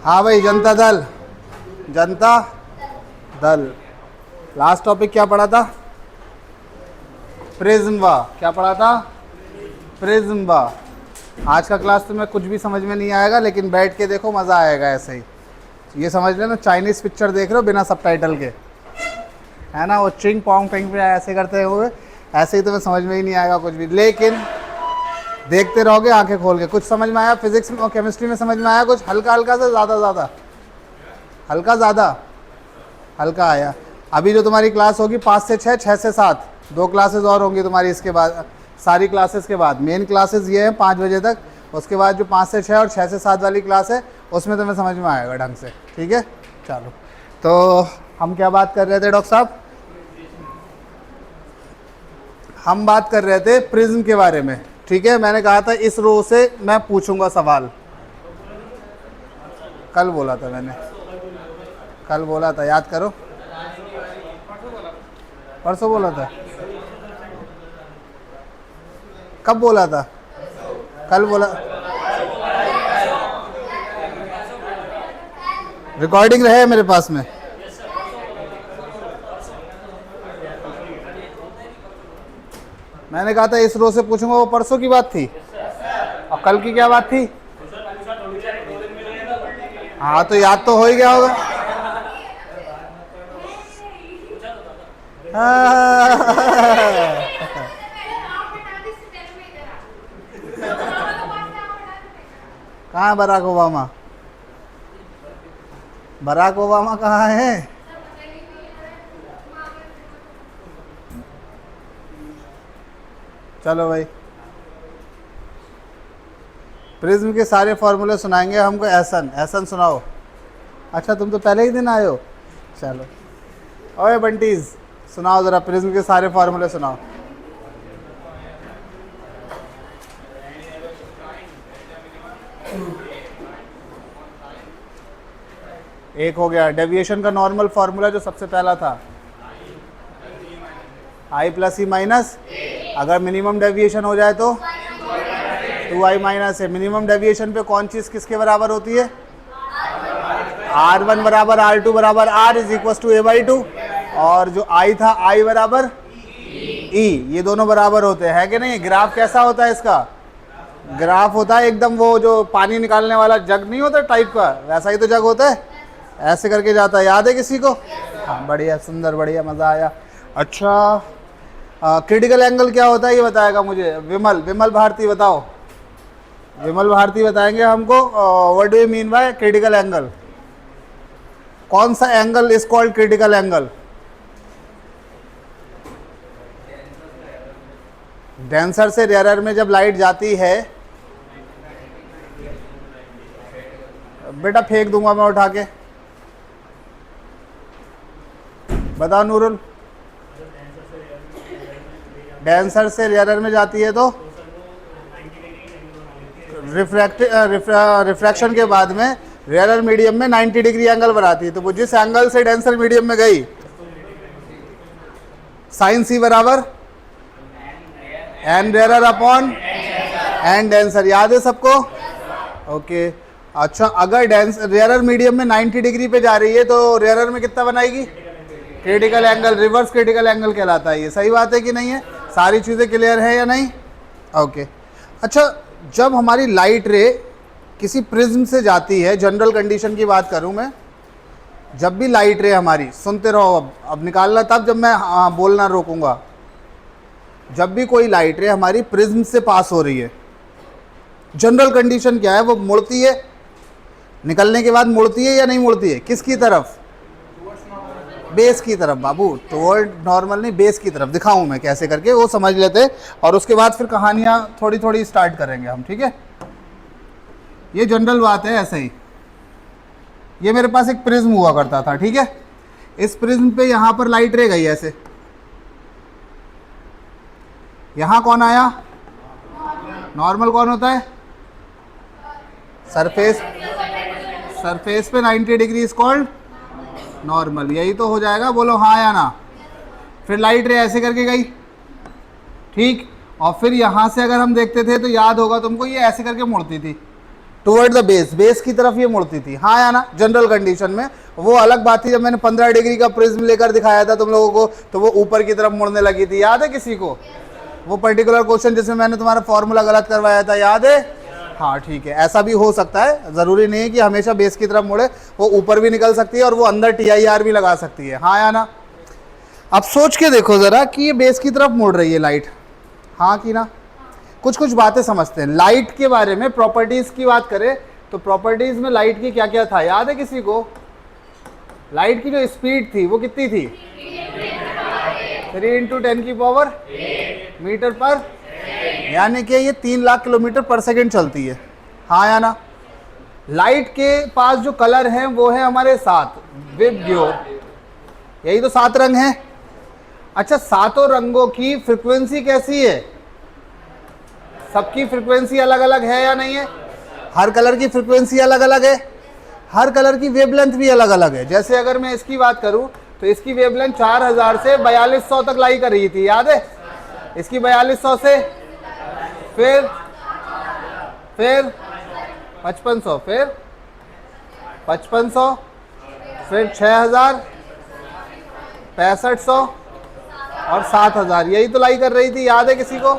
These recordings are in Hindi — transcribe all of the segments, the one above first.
हाँ भाई, जनता दल, जनता दल। लास्ट टॉपिक क्या पढ़ा था? प्रिज्म। क्या पढ़ा था? प्रिज्म। आज का क्लास तुम्हें कुछ भी समझ में नहीं आएगा, लेकिन बैठ के देखो मज़ा आएगा ऐसे ही। ये समझ लेना चाइनीज़ पिक्चर देख रहे हो बिना सबटाइटल के, है ना? वो चिंग पोंग पिंग पे ऐसे करते हुए ऐसे ही तुम्हें समझ में ही नहीं आएगा कुछ भी, लेकिन देखते रहोगे आंखें खोल के। कुछ समझ में आया? फिजिक्स में और केमिस्ट्री में समझ में आया कुछ? हल्का हल्का से ज़्यादा ज़्यादा? हल्का ज़्यादा हल्का आया। अभी जो तुम्हारी क्लास होगी 5 से 6, 6 से 7, 2 क्लासेस और होंगी तुम्हारी इसके बाद। सारी क्लासेस के बाद मेन क्लासेस ये हैं 5 बजे तक, उसके बाद जो 5 से 6 और 6 से 7 वाली क्लास है उसमें तुम्हें समझ में आएगा ढंग से। ठीक है, चलो। तो हम क्या बात कर रहे थे डॉक्टर साहब? हम बात कर रहे थे प्रिज्म के बारे में। ठीक है, मैंने कहा था इस रो से मैं पूछूंगा सवाल। कल बोला था मैंने, कल बोला था, याद करो। परसों बोला था? कब बोला था? कल बोला। रिकॉर्डिंग रहे मेरे पास में। मैंने कहा था इस रो से पूछूंगा, वो परसों की बात थी। और कल की क्या बात थी? हाँ, तो याद तो हो ही गया होगा। कहाँ है बराक ओबामा? बराक ओबामा कहाँ है? चलो भाई, प्रिज्म के सारे फॉर्मूले सुनाएंगे हमको। एहसन, एहसन सुनाओ। अच्छा, तुम तो पहले ही दिन आए हो। चलो, ओए बंटीज, सुनाओ ज़रा प्रिज्म के सारे फॉर्मूले सुनाओ। एक हो गया डेविएशन का नॉर्मल फार्मूला जो सबसे पहला था, आई प्लस ई माइनस। अगर मिनिमम डेविएशन हो जाए तो 2i माइनस है। मिनिमम डेविएशन पे कौन चीज़ किसके बराबर होती है? R1 बराबर R2 बराबर R is equal to A/2। और जो I था I बराबर E, ये दोनों बराबर होते हैं, है कि नहीं? ग्राफ कैसा होता है इसका? ग्राफ होता है एकदम वो जो पानी निकालने वाला जग नहीं होता टाइप का, वैसा ही तो जग होता है, ऐसे करके जाता है। याद है किसी को? हाँ, बढ़िया, सुंदर, बढ़िया, मज़ा आया। अच्छा, क्रिटिकल एंगल क्या होता है ये बताएगा मुझे विमल भारती, बताओ। विमल भारती बताएंगे हमको what do you mean bye critical angle. कौन सा angle is called critical angle? Denser से रेयरर में जब लाइट जाती है, बेटा फेंक दूंगा मैं उठा के, बताओ नूरुल। डेंसर से रेयरर में जाती है तो रिफ्रैक्शन के बाद में रेयरर मीडियम में 90 डिग्री एंगल बनाती है। तो वो जिस एंगल से डेंसर मीडियम में गई, साइन सी बराबर N rarer upon N denser. याद है सबको? ओके। अच्छा, अगर रेयरर मीडियम में 90 डिग्री पे जा रही है तो रेयरर में कितना बनाएगी? Critical angle, reverse critical angle कहलाता है ये। सही बात है कि नहीं है? सारी चीज़ें क्लियर है या नहीं? ओके। अच्छा, जब हमारी लाइट रे किसी प्रिज्म से जाती है, जनरल कंडीशन की बात करूं मैं, जब भी लाइट रे हमारी, सुनते रहो, अब निकालना तब जब मैं बोलना रोकूंगा। जब भी कोई लाइट रे हमारी प्रिज्म से पास हो रही है, जनरल कंडीशन क्या है? वो मुड़ती है, निकलने के बाद मुड़ती है या नहीं मुड़ती है? किसकी तरफ? बेस की तरफ बाबू। टुवर्ड नॉर्मल नहीं, बेस की तरफ। दिखाऊं मैं कैसे करके, वो समझ लेते, और उसके बाद फिर कहानियाँ थोड़ी थोड़ी स्टार्ट करेंगे हम। ठीक है, ये जनरल बात है। ऐसे ही ये मेरे पास एक प्रिज्म हुआ करता था। ठीक है, इस प्रिज्म पे यहाँ पर लाइट रे गई ऐसे, यहाँ कौन आया? नॉर्मल कौन होता है? सरफेस। सरफेस पे 90 डिग्री इज कॉल्ड नॉर्मल। यही तो हो जाएगा, बोलो हाँ या ना। फिर लाइट रे ऐसे करके गई, ठीक, और फिर यहाँ से अगर हम देखते थे तो याद होगा तुमको, ये ऐसे करके मुड़ती थी, टुवर्ड द बेस, बेस की तरफ ये मुड़ती थी, हाँ या ना, जनरल कंडीशन में। वो अलग बात थी जब मैंने 15 डिग्री का प्रिज्म लेकर दिखाया था तुम लोगों को, तो वो ऊपर की तरफ मुड़ने लगी थी, याद है किसी को? वो पर्टिकुलर क्वेश्चन जिसमें मैंने तुम्हारा फॉर्मूला गलत करवाया था, याद है? हाँ ठीक है, ऐसा भी हो सकता है, ज़रूरी नहीं है कि हमेशा बेस की तरफ मुड़े, वो ऊपर भी निकल सकती है और वो अंदर TIR भी लगा सकती है, हाँ या ना? अब सोच के देखो ज़रा कि ये बेस की तरफ मुड़ रही है लाइट, हाँ कि ना? कुछ कुछ बातें समझते हैं लाइट के बारे में। प्रॉपर्टीज़ की बात करें तो प्रॉपर्टीज़ में लाइट की क्या क्या था, याद है किसी को? लाइट की जो स्पीड थी वो कितनी थी? 3 × 10⁸ मीटर पर, यानी कि ये 3 लाख किलोमीटर पर सेकेंड चलती है, हाँ या ना? लाइट के पास जो कलर हैं वो है हमारे 7 विबग्यो, यही तो 7 रंग हैं। अच्छा, सातों रंगों की फ्रीक्वेंसी कैसी है? सबकी फ्रीक्वेंसी अलग अलग है या नहीं है? हर कलर की फ्रीक्वेंसी अलग अलग है, हर कलर की वेवलेंथ भी अलग अलग है। जैसे अगर मैं इसकी बात करूं तो इसकी वेवलेंथ 4000 से 4200 तक लाई कर रही थी, याद है? इसकी 4200 से फिर 5500, फिर 5500, फिर 6000, 6500 और 7000, यही तो लाई कर रही थी, याद है किसी को?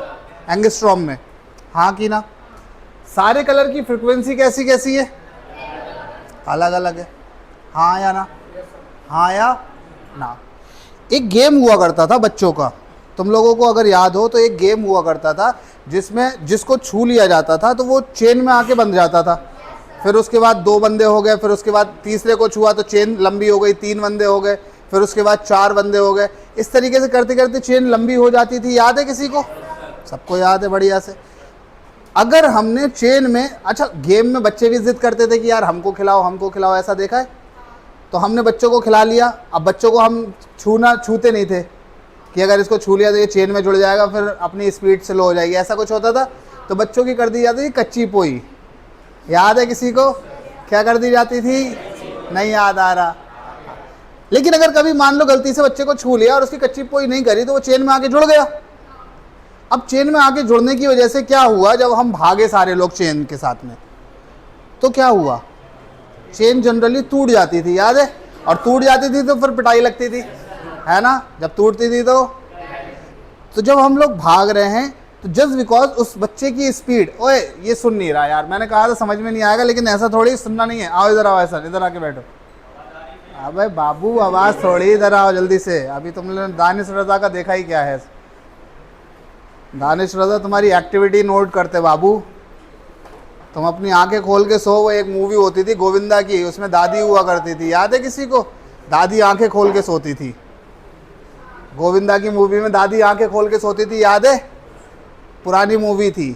एंगस्ट्रॉम में, हाँ कि ना? सारे कलर की फ्रीक्वेंसी कैसी कैसी है? अलग अलग है, हाँ या ना? हाँ या ना? एक गेम हुआ करता था बच्चों का, तुम लोगों को अगर याद हो तो एक गेम हुआ करता था जिसमें जिसको छू लिया जाता था तो वो चेन में आके बंध जाता था। फिर उसके बाद 2 बंदे हो गए, फिर उसके बाद तीसरे को छुआ तो चेन लंबी हो गई, 3 बंदे हो गए, फिर उसके बाद 4 बंदे हो गए। इस तरीके से करते करते चेन लंबी हो जाती थी, याद है किसी को? सबको याद है, बढ़िया से। अगर हमने चेन में, अच्छा गेम में बच्चे भी जिद करते थे कि यार हमको खिलाओ, ऐसा देखा है? तो हमने बच्चों को खिला लिया। अब बच्चों को हम छूते नहीं थे कि अगर इसको छू लिया तो ये चेन में जुड़ जाएगा, फिर अपनी स्पीड से लो हो जाएगी, ऐसा कुछ होता था। तो बच्चों की कर दी जाती थी कच्ची पोई, याद है किसी को? क्या कर दी जाती थी? नहीं याद आ रहा। लेकिन अगर कभी मान लो गलती से बच्चे को छू लिया और उसकी कच्ची पोई नहीं करी तो वो चेन में आके जुड़ गया। अब चेन में आके जुड़ने की वजह से क्या हुआ, जब हम भागे सारे लोग चेन के साथ में, तो क्या हुआ? चेन जनरली टूट जाती थी, याद है? और टूट जाती थी तो फिर पिटाई लगती थी, है ना? जब टूटती थी तो जब हम लोग भाग रहे हैं तो जस्ट बिकॉज उस बच्चे की स्पीड, ओए ये सुन नहीं रहा यार, मैंने कहा था समझ में नहीं आएगा, लेकिन ऐसा थोड़ी सुनना नहीं है। आओ इधर आओ, ऐसा इधर आके बैठो। अबे बाबू आवाज़ थोड़ी, इधर आओ जल्दी से। अभी तुमने दानिश रज़ा का देखा ही क्या है? दानिश रज़ा तुम्हारी एक्टिविटी नोट करते बाबू। तुम अपनी आंखें खोल के सो। वो एक मूवी होती थी गोविंदा की, उसमें दादी हुआ करती थी, याद है किसी को? दादी आंखें खोल के सोती थी। गोविंदा की मूवी में दादी आंखें खोल के सोती थी, याद है? पुरानी मूवी थी।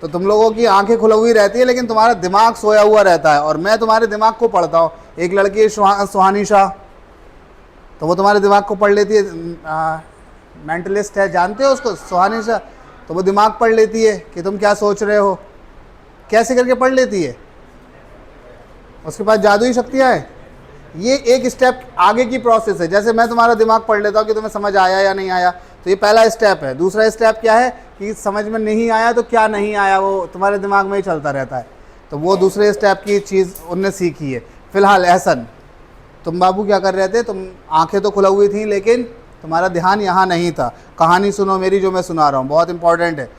तो तुम लोगों की आंखें खुली हुई रहती है लेकिन तुम्हारा दिमाग सोया हुआ रहता है, और मैं तुम्हारे दिमाग को पढ़ता हूँ। एक लड़की है सुहानी शाह, तो वो तुम्हारे दिमाग को पढ़ लेती है, मेंटलिस्ट है, जानते हो उसको, सुहानी शाह? तो वो दिमाग पढ़ लेती है कि तुम क्या सोच रहे हो, कैसे करके पढ़ लेती है। उसके पास जादुई शक्तियाँ हैं। ये एक स्टेप आगे की प्रोसेस है। जैसे मैं तुम्हारा दिमाग पढ़ लेता हूँ कि तुम्हें समझ आया या नहीं आया, तो ये पहला स्टेप है। दूसरा स्टेप क्या है कि समझ में नहीं आया तो क्या नहीं आया, वो तुम्हारे दिमाग में ही चलता रहता है। तो वो दूसरे स्टेप की चीज़ उनने सीखी है। फिलहाल एहसन, तुम बाबू क्या कर रहे थे? तुम आंखें तो खुला हुई थी लेकिन तुम्हारा ध्यान यहाँ नहीं था। कहानी सुनो मेरी जो मैं सुना रहा हूँ, बहुत इंपॉर्टेंट है।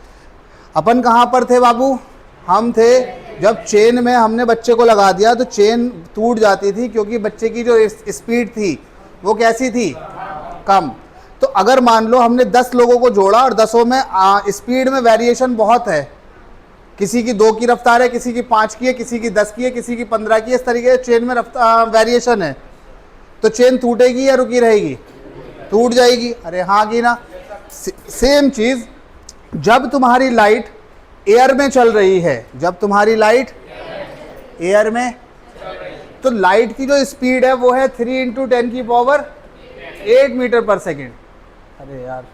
अपन कहाँ पर थे बाबू? हम थे जब चेन में हमने बच्चे को लगा दिया तो चेन टूट जाती थी, क्योंकि बच्चे की जो स्पीड थी वो कैसी थी? कम। तो अगर मान लो हमने 10 लोगों को जोड़ा और 10 में स्पीड में वेरिएशन बहुत है, किसी की 2 की रफ्तार है, किसी की 5 की है, किसी की 10 की है, किसी की 15 की है, इस तरीके से चेन में वेरिएशन है, तो चेन टूटेगी या रुकी रहेगी? टूट जाएगी। अरे हाँ कि ना? सेम चीज़ जब तुम्हारी लाइट एयर में चल रही है, जब तुम्हारी लाइट एयर में, तो लाइट की जो स्पीड है वो है 3 × 10⁸ मीटर पर सेकेंड। अरे यार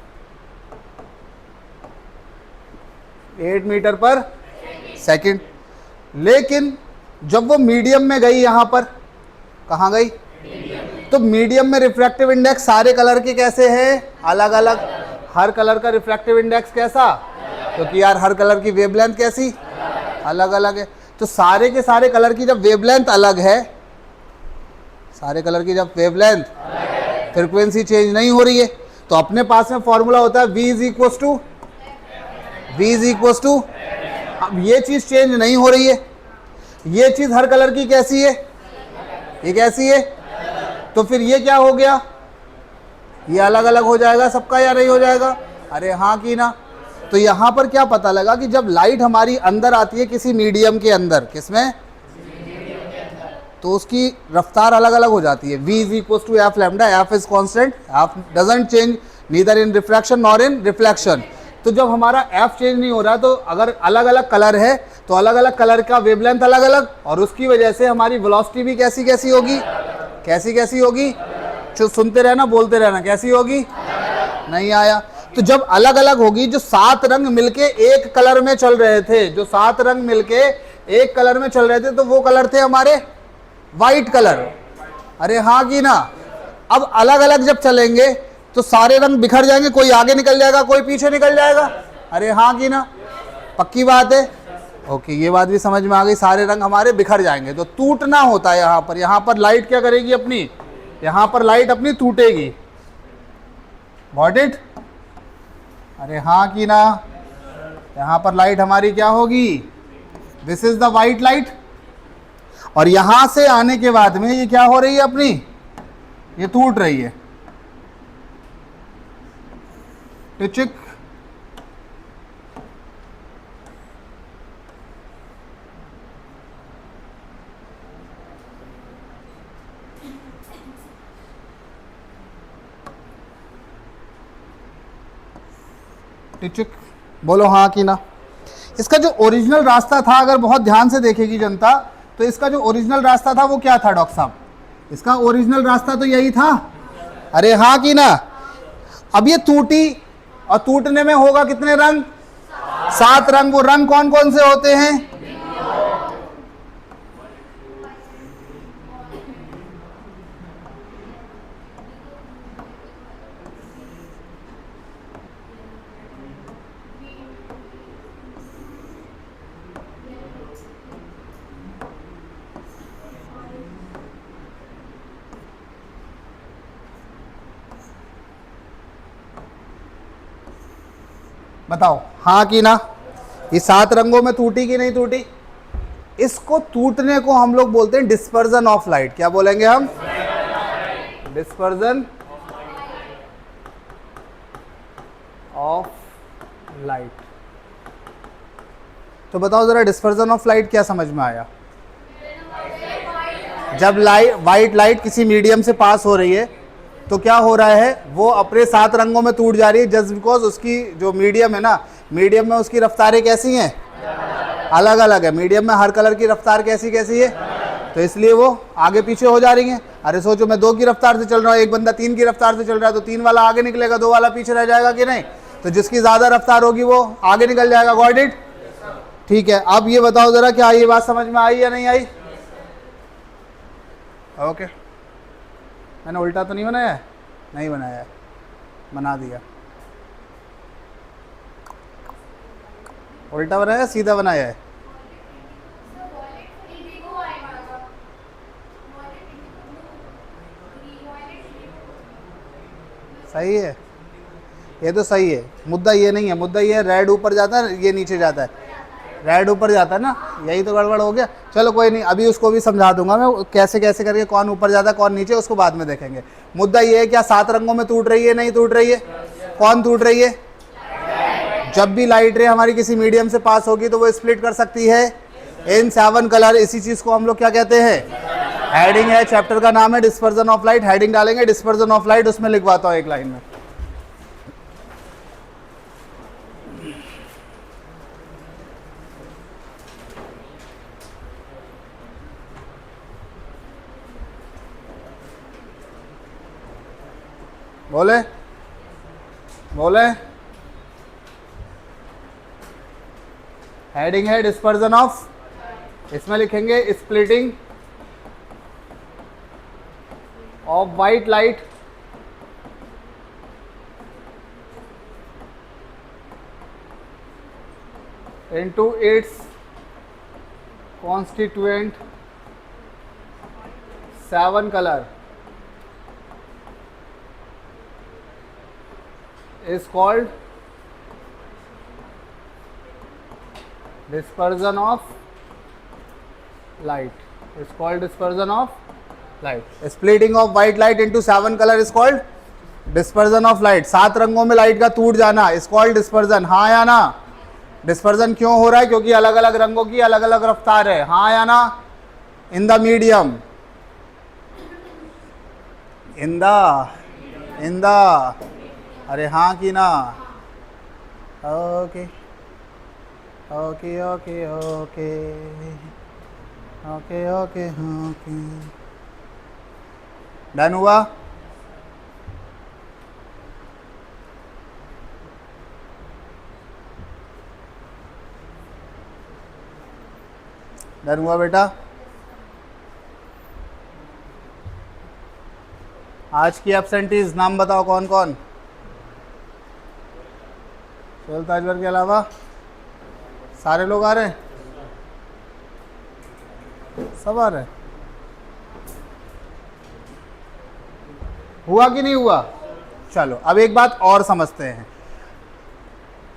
8 मीटर पर सेकेंड। लेकिन जब वो मीडियम में गई, यहाँ पर कहाँ गई? तो मीडियम में रिफ्रैक्टिव इंडेक्स सारे कलर के कैसे हैं? अलग अलग। हर कलर का रिफ्रैक्टिव इंडेक्स कैसा? क्योंकि यार हर कलर की वेवलेंथ कैसी? अलग अलग है। तो सारे के सारे कलर की जब वेवलेंथ अलग है, सारे कलर की जब वेवलेंथ, फ्रीक्वेंसी चेंज नहीं हो रही है, तो अपने पास में फॉर्मूला होता है V इज इक्वस टू। अब ये चीज चेंज नहीं हो रही है, ये चीज हर कलर की कैसी है, ये कैसी है, तो फिर ये क्या हो गया, ये अलग अलग हो जाएगा सबका या नहीं हो जाएगा? अरे हाँ कि ना। तो यहां पर क्या पता लगा कि जब लाइट हमारी अंदर आती है किसी मीडियम के अंदर, किसमें, तो उसकी रफ्तार अलग अलग हो जाती है। V is equal to F lambda, F is constant, F doesn't change neither in refraction nor in reflection. तो जब हमारा एफ चेंज नहीं हो रहा, तो अगर अलग अलग कलर है तो अलग अलग कलर का वेवलेंथ अलग अलग, और उसकी वजह से हमारी वेलोसिटी भी कैसी कैसी होगी, कैसी कैसी होगी, जो सुनते रहना बोलते रहना, कैसी होगी, नहीं आया। तो जब अलग अलग होगी, जो 7 रंग मिलके एक कलर में चल रहे थे, जो 7 रंग मिलके एक कलर में चल रहे थे, तो वो कलर थे हमारे वाइट कलर। अरे हाँ कि ना। अब अलग अलग जब चलेंगे तो सारे रंग बिखर जाएंगे, कोई आगे निकल जाएगा, कोई पीछे निकल जाएगा। अरे हाँ कि ना, पक्की बात है। ओके, ये बात भी समझ में आ गई, सारे रंग हमारे बिखर जाएंगे, तो टूटना होता है यहाँ पर लाइट क्या करेगी अपनी, यहाँ पर लाइट अपनी टूटेगी। Got it? अरे हाँ कि ना, यहाँ पर लाइट हमारी क्या होगी, this is the white light, और यहां से आने के बाद में ये क्या हो रही है अपनी, ये टूट रही है। टिचिक, टिचिक, बोलो हाँ कि ना। इसका जो ओरिजिनल रास्ता था, अगर बहुत ध्यान से देखेगी जनता, तो इसका जो ओरिजिनल रास्ता था वो क्या था डॉक्टर साहब, इसका ओरिजिनल रास्ता तो यही था। अरे हाँ कि ना। अब ये टूटी, और टूटने में होगा कितने रंग, 7 रंग। वो रंग कौन कौन से होते हैं, बताओ हाँ कि ना। ये 7 रंगों में टूटी कि नहीं टूटी? इसको टूटने को हम लोग बोलते हैं डिस्पर्जन ऑफ लाइट। क्या बोलेंगे हम, डिस्पर्जन ऑफ लाइट। तो बताओ जरा, डिस्पर्जन ऑफ लाइट क्या समझ में आया? जब वाइट लाइट किसी मीडियम से पास हो रही है, तो क्या हो रहा है, वो अपने 7 रंगों में टूट जा रही है, जस्ट बिकॉज उसकी जो मीडियम है ना, मीडियम में उसकी रफ्तारें कैसी हैं, अलग अलग है। मीडियम में हर कलर की रफ्तार कैसी कैसी है, तो इसलिए वो आगे पीछे हो जा रही हैं। अरे सोचो, मैं 2 की रफ्तार से चल रहा हूँ, एक बंदा 3 की रफ्तार से चल रहा है, तो 3 वाला आगे निकलेगा, 2 वाला पीछे रह जाएगा कि नहीं? तो जिसकी ज्यादा रफ्तार होगी वो आगे निकल जाएगा। Got it? ठीक है। अब ये बताओ जरा, क्या ये बात समझ में आई या नहीं आई? ओके, मैंने उल्टा तो नहीं बनाया है? नहीं बनाया है, बना दिया। उल्टा बनाया सीधा बनाया है? सही है, ये तो सही है। मुद्दा ये नहीं है, मुद्दा ये है रेड ऊपर जाता है, ये नीचे जाता है। रेड ऊपर जाता है ना, यही तो गड़बड़ हो गया। चलो कोई नहीं, अभी उसको भी समझा दूंगा मैं, कैसे कैसे करके कौन ऊपर जाता है कौन नीचे, उसको बाद में देखेंगे। मुद्दा ये है, क्या 7 रंगों में टूट रही है, नहीं टूट रही है? कौन टूट रही है? जब भी लाइट रे हमारी किसी मीडियम से पास होगी तो वो स्प्लिट कर सकती है इन 7 कलर। इसी चीज को हम लोग क्या कहते हैं, हेडिंग है, चैप्टर का नाम है डिस्पर्जन ऑफ लाइट। हेडिंग डालेंगे डिस्पर्जन ऑफ लाइट, उसमें लिखवाता हूँ एक लाइन में। बोले बोले, हेडिंग है डिस्पर्जन ऑफ, इसमें लिखेंगे splitting of white light into its constituent 7 color is called dispersion of light. Is called dispersion of light. Splitting of white light into 7 color is called dispersion of light. 7 रंगों में लाइट का टूट जाना is called dispersion. हाँ या ना? डिस्पर्जन क्यों हो रहा है? क्योंकि अलग अलग रंगों की अलग अलग रफ्तार है. हाँ या ना? In the medium, in the अरे हाँ की ना? Okay okay okay okay okay okay okay. Done हुआ? डन हुआ बेटा? आज की एब्सेंटीज नाम बताओ कौन कौन? सोहेल ताजवर के अलावा सारे लोग आ रहे हैं? सब आ रहे हैं? हुआ कि नहीं हुआ? चलो अब एक बात और समझते हैं.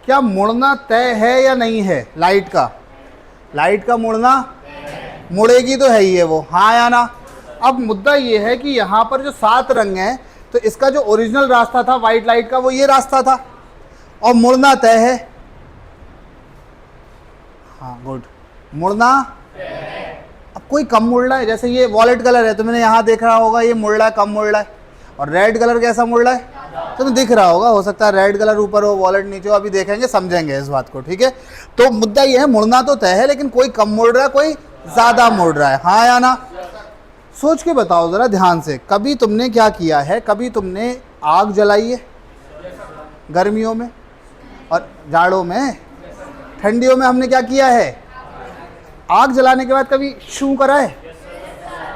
क्या मुड़ना तय है या नहीं है लाइट का? लाइट का मुड़ना, मुड़ेगी तो है ही है वो. हाँ या ना? अब मुद्दा ये है कि यहाँ पर जो 7 रंग हैं तो इसका जो ओरिजिनल रास्ता था वाइट लाइट का वो ये रास्ता था और मुड़ना तय है. हाँ गुड. मुड़ना अब कोई कम मुड़ रहा है, जैसे ये वॉलेट कलर है तो मैंने यहाँ देख रहा होगा ये मुड़ रहा है, कम मुड़ रहा है. और रेड कलर कैसा मुड़ रहा है? तुम्हें दिख रहा होगा, हो सकता है रेड कलर ऊपर हो वॉलेट नीचे हो. अभी देखेंगे समझेंगे इस बात को. ठीक है, तो मुद्दा ये है मुड़ना तो तय है लेकिन कोई कम मुड़ रहा है कोई ज्यादा मुड़ रहा है. हाँ या ना? सोच के बताओ जरा ध्यान से. कभी तुमने क्या किया है? कभी तुमने आग जलाई है गर्मियों में और जाड़ों में? ठंडियों में हमने क्या किया है? आग जलाने के बाद कभी शू करा है?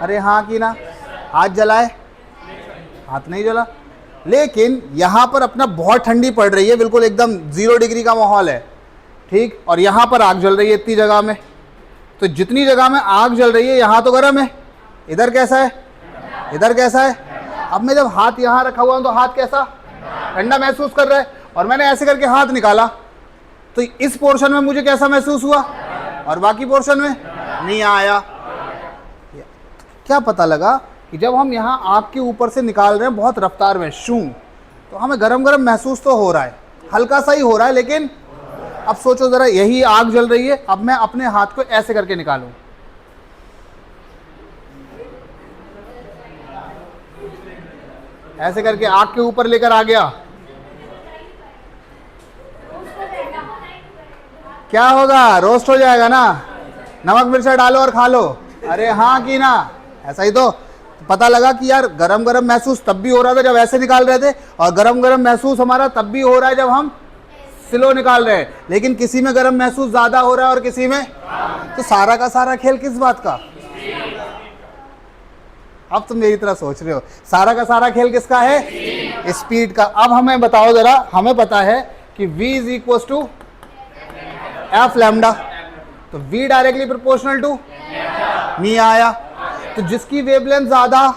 अरे हाँ की ना? हाथ जलाए? हाथ नहीं जला. लेकिन यहाँ पर अपना बहुत ठंडी पड़ रही है, बिल्कुल एकदम 0 डिग्री का माहौल है. ठीक, और यहाँ पर आग जल रही है इतनी जगह में. तो जितनी जगह में आग जल रही है यहाँ तो गर्म है, इधर कैसा है? इधर कैसा है? अब मैं जब हाथ यहाँ रखा हुआ हूँ तो हाथ कैसा? ठंडा महसूस कर रहा है. और मैंने ऐसे करके हाथ निकाला तो इस पोर्शन में मुझे कैसा महसूस हुआ और बाकी पोर्शन में नहीं आया. क्या पता लगा कि जब हम यहाँ आग के ऊपर से निकाल रहे हैं बहुत रफ्तार में शू, तो हमें गरम गरम महसूस तो हो रहा है, हल्का सा ही हो रहा है. लेकिन अब सोचो ज़रा, यही आग जल रही है, अब मैं अपने हाथ को ऐसे करके निकालूं, ऐसे करके आग के ऊपर लेकर आ गया, क्या होगा? रोस्ट हो जाएगा ना. नमक मिर्चा डालो और खा लो. अरे हाँ की ना? ऐसा ही तो पता लगा कि यार गरम गरम महसूस तब भी हो रहा था जब ऐसे निकाल रहे थे, और गरम गरम महसूस हमारा तब भी हो रहा है जब हम स्लो निकाल रहे हैं. लेकिन किसी में गरम महसूस ज्यादा हो रहा है और किसी में, तो सारा का सारा खेल किस बात का? अब तुम मेरी तरह सोच रहे हो, सारा का सारा खेल किसका है? स्पीड का. अब हमें बताओ जरा, हमें पता है कि v is equal to F lambda, तो v डायरेक्टली प्रोपोर्शनल टू नहीं आया. तो जिसकी वेवलेंथ ज्यादा,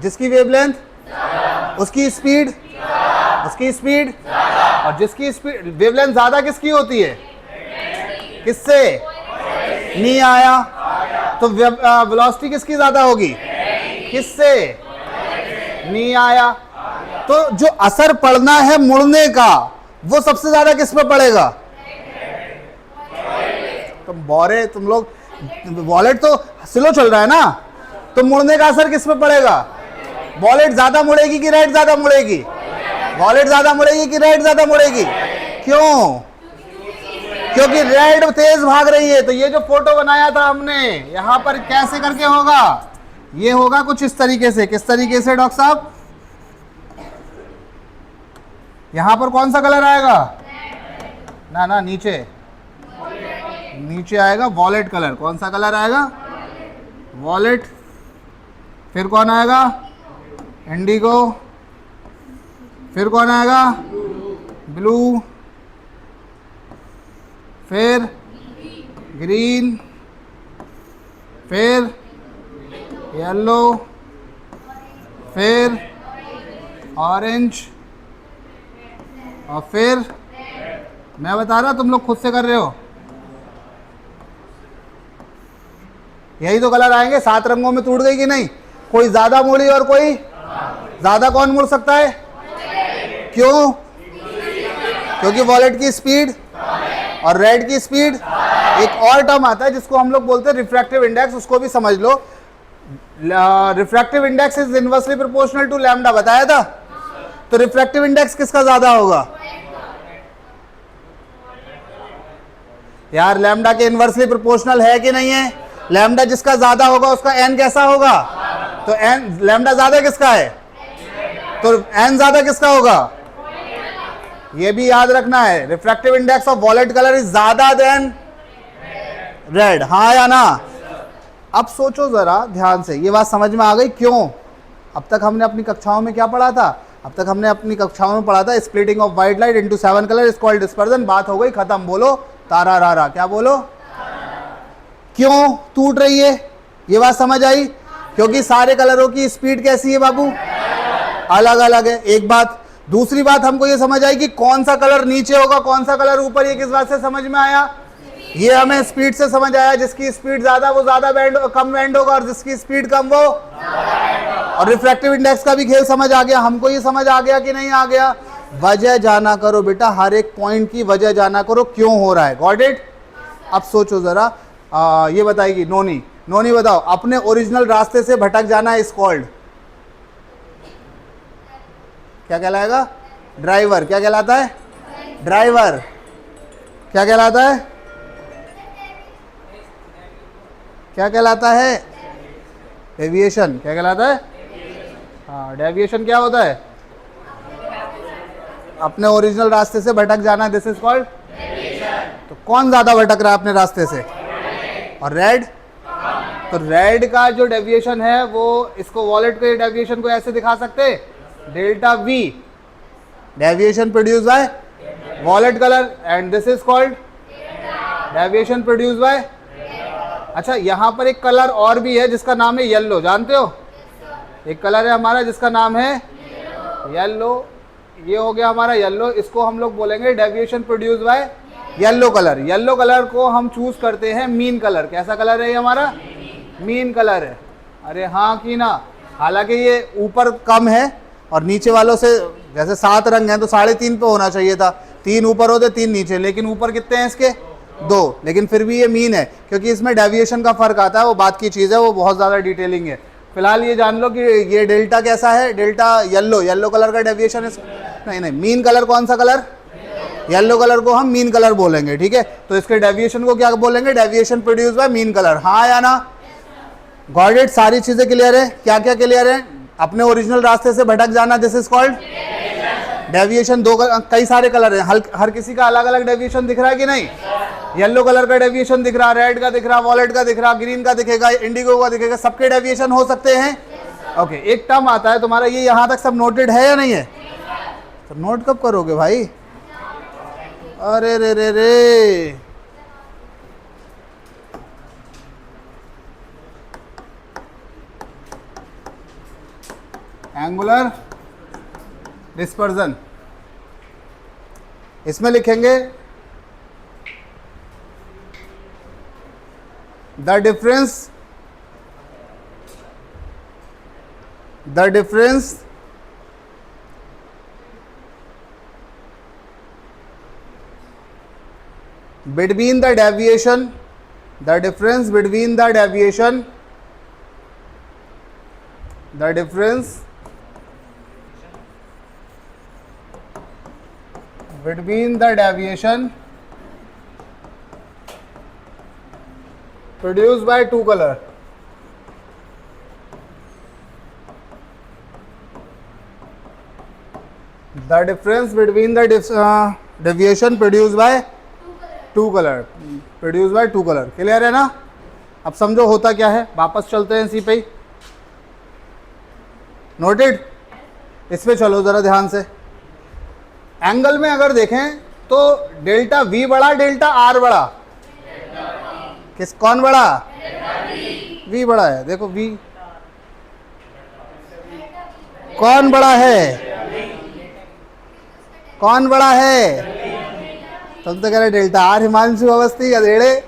जिसकी वेवलेंथ उसकी स्पीड, उसकी स्पीड, और जिसकी स्पीड वेवलेंथ ज्यादा किसकी होती है? किससे? नहीं आया. तो वेलोसिटी किसकी ज्यादा होगी? किससे? नहीं आया. तो जो असर पड़ना है मुड़ने का वो सबसे ज्यादा किस पे पड़ेगा? तुम बोरे, तुम लोग, वॉलेट तो स्लो चल रहा है ना, तो मुड़ने का असर किस पे पड़ेगा? वॉलेट ज्यादा मुड़ेगी कि राइट ज्यादा मुड़ेगी? वॉलेट ज्यादा मुड़ेगी कि राइट ज्यादा मुड़ेगी? क्यों? क्योंकि रेड तेज भाग रही है. तो ये जो फोटो बनाया था हमने यहां पर कैसे करके होगा? ये होगा कुछ इस तरीके से. किस तरीके से डॉक्टर साहब? यहां पर कौन सा कलर आएगा? ना ना, नीचे, नीचे आएगा वॉलेट कलर. कौन सा कलर आएगा? वॉलेट. फिर कौन आएगा? इंडिगो. फिर कौन आएगा? ब्लू. फिर ग्रीन, फिर येलो, फिर ऑरेंज, और फिर मैं बता रहा, तुम लोग खुद से कर रहे हो। यही तो कलर आएंगे। 7 रंगों में टूट गई कि नहीं? कोई ज्यादा मुड़ी और कोई ज्यादा कौन मुड़ सकता है? क्यों? क्योंकि वॉलेट की स्पीड और रेड की स्पीड। एक और टर्म आता है जिसको हम लोग बोलते हैं रिफ्रैक्टिव इंडेक्स, उसको भी समझ लो। Refractive index is inversely proportional to lambda, बताया था। तो रिफ्रैक्टिव इंडेक्स किसका ज्यादा होगा? यार लैम्डा के इनवर्सली प्रोपोर्शनल है कि नहीं है? लैम्डा जिसका ज्यादा होगा उसका एन कैसा होगा? तो एन, लैम्डा ज्यादा किसका है? तो एन ज्यादा किसका होगा? ये भी याद रखना है। Refractive index of violet colour is ज्यादा देन रेड, हाँ या ना? अब सोचो जरा ध्यान से, ये बात समझ में आ गई क्यों? अब तक हमने अपनी कक्षाओं में क्या पढ़ा था? अब तक हमने अपनी कक्षाओं में पढ़ा था splitting of white light into 7 colour is called dispersion. बात हो गई खत्म। बोलो तारा रारा। क्या बोलो? क्यों टूट रही है? ये बात समझ आई? क्योंकि सारे कलरों की स्पीड कैसी है बाबू? अलग अलग है। एक बात। दूसरी बात हमको ये समझ आई कि कौन सा कलर नीचे होगा कौन सा कलर ऊपर। ये किस बात से समझ में आया? ये हमें स्पीड से समझ आया। जिसकी स्पीड ज्यादा वो ज्यादा बैंड कम बैंड होगा, और जिसकी स्पीड कम वो। और रिफ्रैक्टिव इंडेक्स का भी खेल समझ आ गया हमको। ये समझ आ गया कि नहीं आ गया? वजह जाना करो बेटा, हर एक पॉइंट की वजह जाना करो क्यों हो रहा है। Got it? अब सोचो जरा, ये बताएगी नोनी। नोनी बताओ, अपने ओरिजिनल रास्ते से भटक जाना इज कॉल्ड क्या कहलाएगा? ड्राइवर। क्या कहलाता है? ड्राइवर। क्या कहलाता है? क्या कहलाता है? डेविएशन। क्या कहलाता है? हाँ, डेविएशन क्या होता है? अपने ओरिजिनल रास्ते से भटक जाना, दिस इज कॉल्ड। तो कौन ज्यादा भटक रहा है अपने रास्ते से? और रेड। तो रेड का जो डेविएशन है वो, इसको वॉलेट के डेविएशन को ऐसे दिखा सकते, delta we, deviation produce bye violet colour, and this is called deviation produce bye. अच्छा, यहां पर एक कलर और भी है जिसका नाम है येलो, जानते हो? एक कलर है हमारा जिसका नाम है येलो। ये हो गया हमारा येलो। इसको हम लोग बोलेंगे deviation produce bye yellow colour. Yellow colour को हम चूज करते हैं मीन कलर। कैसा कलर है ये हमारा? मीन कलर है। अरे हाँ कि ना? हालांकि ये ऊपर कम है और नीचे वालों से, जैसे 7 रंग हैं तो 3.5 पे होना चाहिए था। 3 ऊपर होते 3 नीचे, लेकिन ऊपर कितने हैं इसके? 2। लेकिन फिर भी ये मीन है क्योंकि इसमें डेविएशन का फर्क आता है। वो बात की चीज़ है, वो बहुत ज़्यादा डिटेलिंग है। फिलहाल ये जान लो कि ये डेल्टा कैसा है? Delta yellow. येलो कलर का डेविएशन नहीं, मीन कलर कौन सा कलर? येलो कलर को हम मीन कलर बोलेंगे, ठीक है? तो इसके डेविएशन को क्या बोलेंगे? Deviation produce by mean colour. हाँ या ना? Got it? सारी चीजें क्लियर है? क्या क्या क्लियर है? अपने ओरिजिनल रास्ते से भटक जाना, दिस इज कॉल्ड डेविएशन। कई सारे कलर हैं, हर किसी का अलग अलग डेविएशन दिख रहा है कि नहीं? येलो कलर का डेविएशन दिख रहा, रेड का दिख रहा, वॉलेट का दिख रहा, ग्रीन का दिखेगा, इंडिगो का दिखेगा, सबके डेविएशन हो सकते हैं। ओके, एक टर्म आता है तुम्हारा, ये यहां तक सब नोटेड है या नहीं है? तो नोट कब करोगे भाई? अरे रे रे रे, एंगुलर डिस्पर्जन। इसमें लिखेंगे the difference between the deviation, the difference between the deviation, the difference between the deviation produced by two color, the difference between the deviation produced by two colour, clear है ना? अब समझो होता क्या है, वापस चलते हैं इसी पे ही। नोटेड? इस पे चलो जरा ध्यान से। एंगल में अगर देखें तो डेल्टा वी बड़ा, डेल्टा आर बड़ा? कौन बड़ा? वी बड़ा है। देखो वी कौन बड़ा है? कौन बड़ा है? तुम तो कह रहे डेल्टा आर। हिमांशु अवस्थी गधेड़े,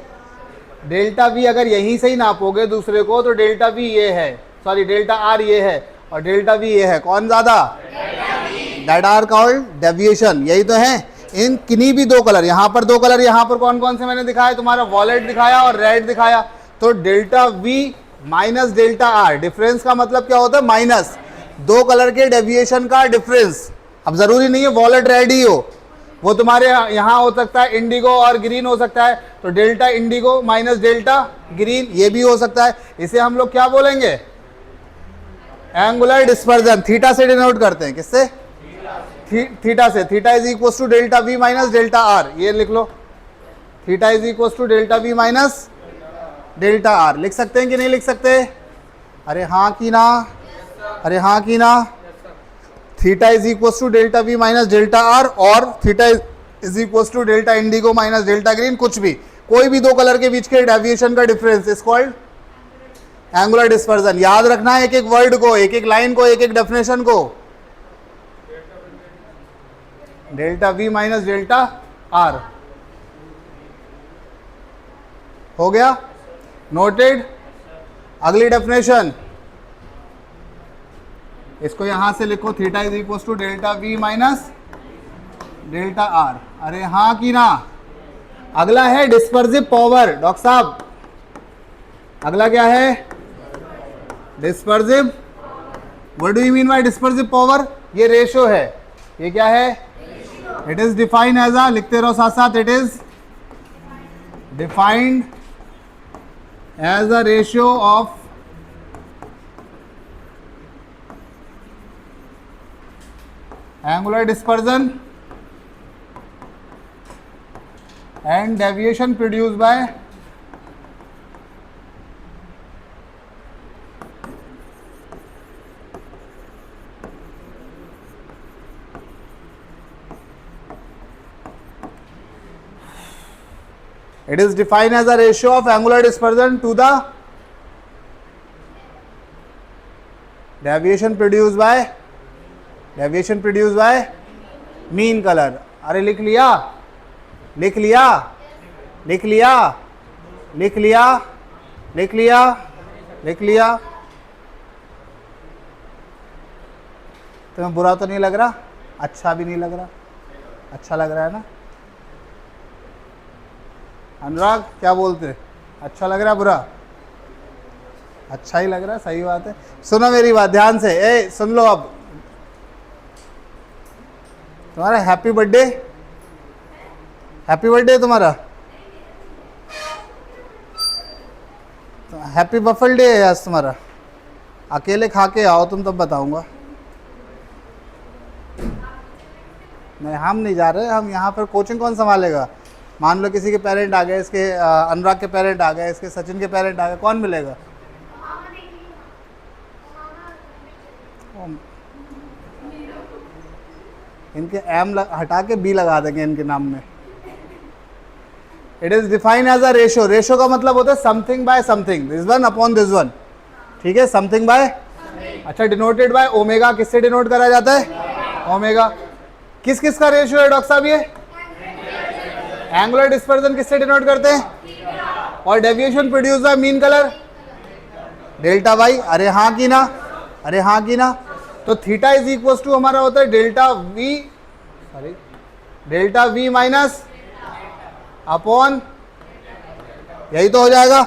डेल्टा वी अगर यहीं से ही नापोगे दूसरे को तो डेल्टा वी ये है, सॉरी डेल्टा आर ये है और डेल्टा वी ये है। कौन ज्यादा? That are called deviation. यही तो है। इन किन्हीं भी दो कलर, यहाँ पर दो कलर, यहाँ पर कौन कौन से मैंने दिखाया? तुम्हारा वॉलेट दिखाया और रेड दिखाया। तो delta V minus delta are, difference का मतलब क्या होता है? माइनस। दो कलर के डेविएशन का डिफरेंस। अब जरूरी नहीं है वॉलेट रेड ही हो, वो तुम्हारे यहाँ हो सकता है इंडिगो और ग्रीन हो सकता है। तो delta indigo minus delta green ये भी हो सकता है। इसे हम लोग क्या बोलेंगे? Angular dispersion. थीटा से डिनोट करते हैं। किससे? थीटा से। Theta is equal to delta V minus delta R. ये लिख लो, theta is equal to delta V minus delta R. लिख सकते हैं कि नहीं लिख सकते? अरे हाँ की ना? अरे हाँ की ना? Theta is equal to delta V minus delta R और theta is equal to delta indigo minus delta green. कुछ भी, कोई भी दो कलर के बीच के डेविएशन का difference is called angular dispersion. याद रखना है एक एक वर्ड को, एक एक लाइन को, एक एक डेफिनेशन को। Delta V minus delta R हो गया, नोटेड। अगली डेफिनेशन, इसको यहां से लिखो, theta is equal to delta V minus delta R. अरे हाँ की ना? अगला है डिस्पर्सिव पावर। डॉक्टर साहब अगला क्या है? Dispersive. What do you mean by dispersive power? ये रेशो है। ये क्या है? It is defined as a, लिखते रहो साथ साथ, it is defined as a ratio of angular dispersion and deviation produced by it is defined as a ratio of angular dispersion to the deviation produced by mean colour. अरे लिख लिया, लिख लिया, लिख लिया, लिख लिया, लिख लिया, लिख लिया। तुम्हें बुरा तो नहीं लग रहा? अच्छा भी नहीं लग रहा? अच्छा लग रहा है ना? अनुराग क्या बोलते? अच्छा लग रहा है? बुरा? अच्छा ही लग रहा है। सही बात है। सुनो मेरी बात ध्यान से, ए सुन लो। अब तुम्हारा हैप्पी बर्थडे, हैप्पी बर्थडे तुम्हारा, हैप्पी बफल डे है आज तुम्हारा। अकेले खा के आओ तुम, तब बताऊंगा। नहीं हम नहीं जा रहे, हम यहाँ पर कोचिंग कौन संभालेगा? मान लो किसी के पेरेंट आ गए, इसके अनुराग के पेरेंट आ गए, इसके सचिन के पेरेंट आ गए, कौन मिलेगा? इनके एम हटा के बी लगा देंगे इनके नाम में। It is defined as a ratio. Ratio का मतलब होता है something by something, this one upon this one. ठीक है, समथिंग बाय, अच्छा डिनोटेड बाय ओमेगा। किससे डिनोट करा जाता है? ओमेगा। किस किस का रेशियो है डॉक्टर साहब? ये एंगुलर डिस्पर्जन किससे डिनोट करते हैं? और deviation produce by mean colour delta Y. अरे हाँ की ना? अरे हाँ की ना? तो थीटा इज इक्वल टू हमारा होता है delta we, sorry delta V minus upon, यही तो हो जाएगा।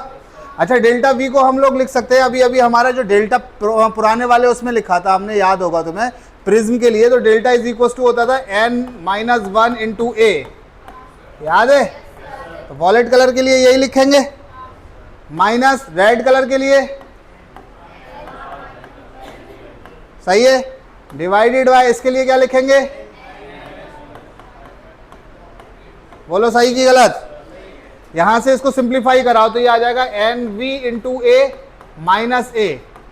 अच्छा डेल्टा वी को हम लोग लिख सकते हैं, अभी अभी हमारा जो डेल्टा पुराने वाले उसमें लिखा था हमने, याद होगा तुम्हें, प्रिज्म के लिए तो डेल्टा इज इक्वल टू होता था n माइनस 1 इंटू ए, याद है? तो वॉलेट कलर के लिए यही लिखेंगे, माइनस रेड कलर के लिए, सही है, डिवाइडेड बाय इसके लिए क्या लिखेंगे? बोलो सही की गलत? यहां से इसको सिंप्लीफाई कराओ तो ये आ जाएगा N we into A minus A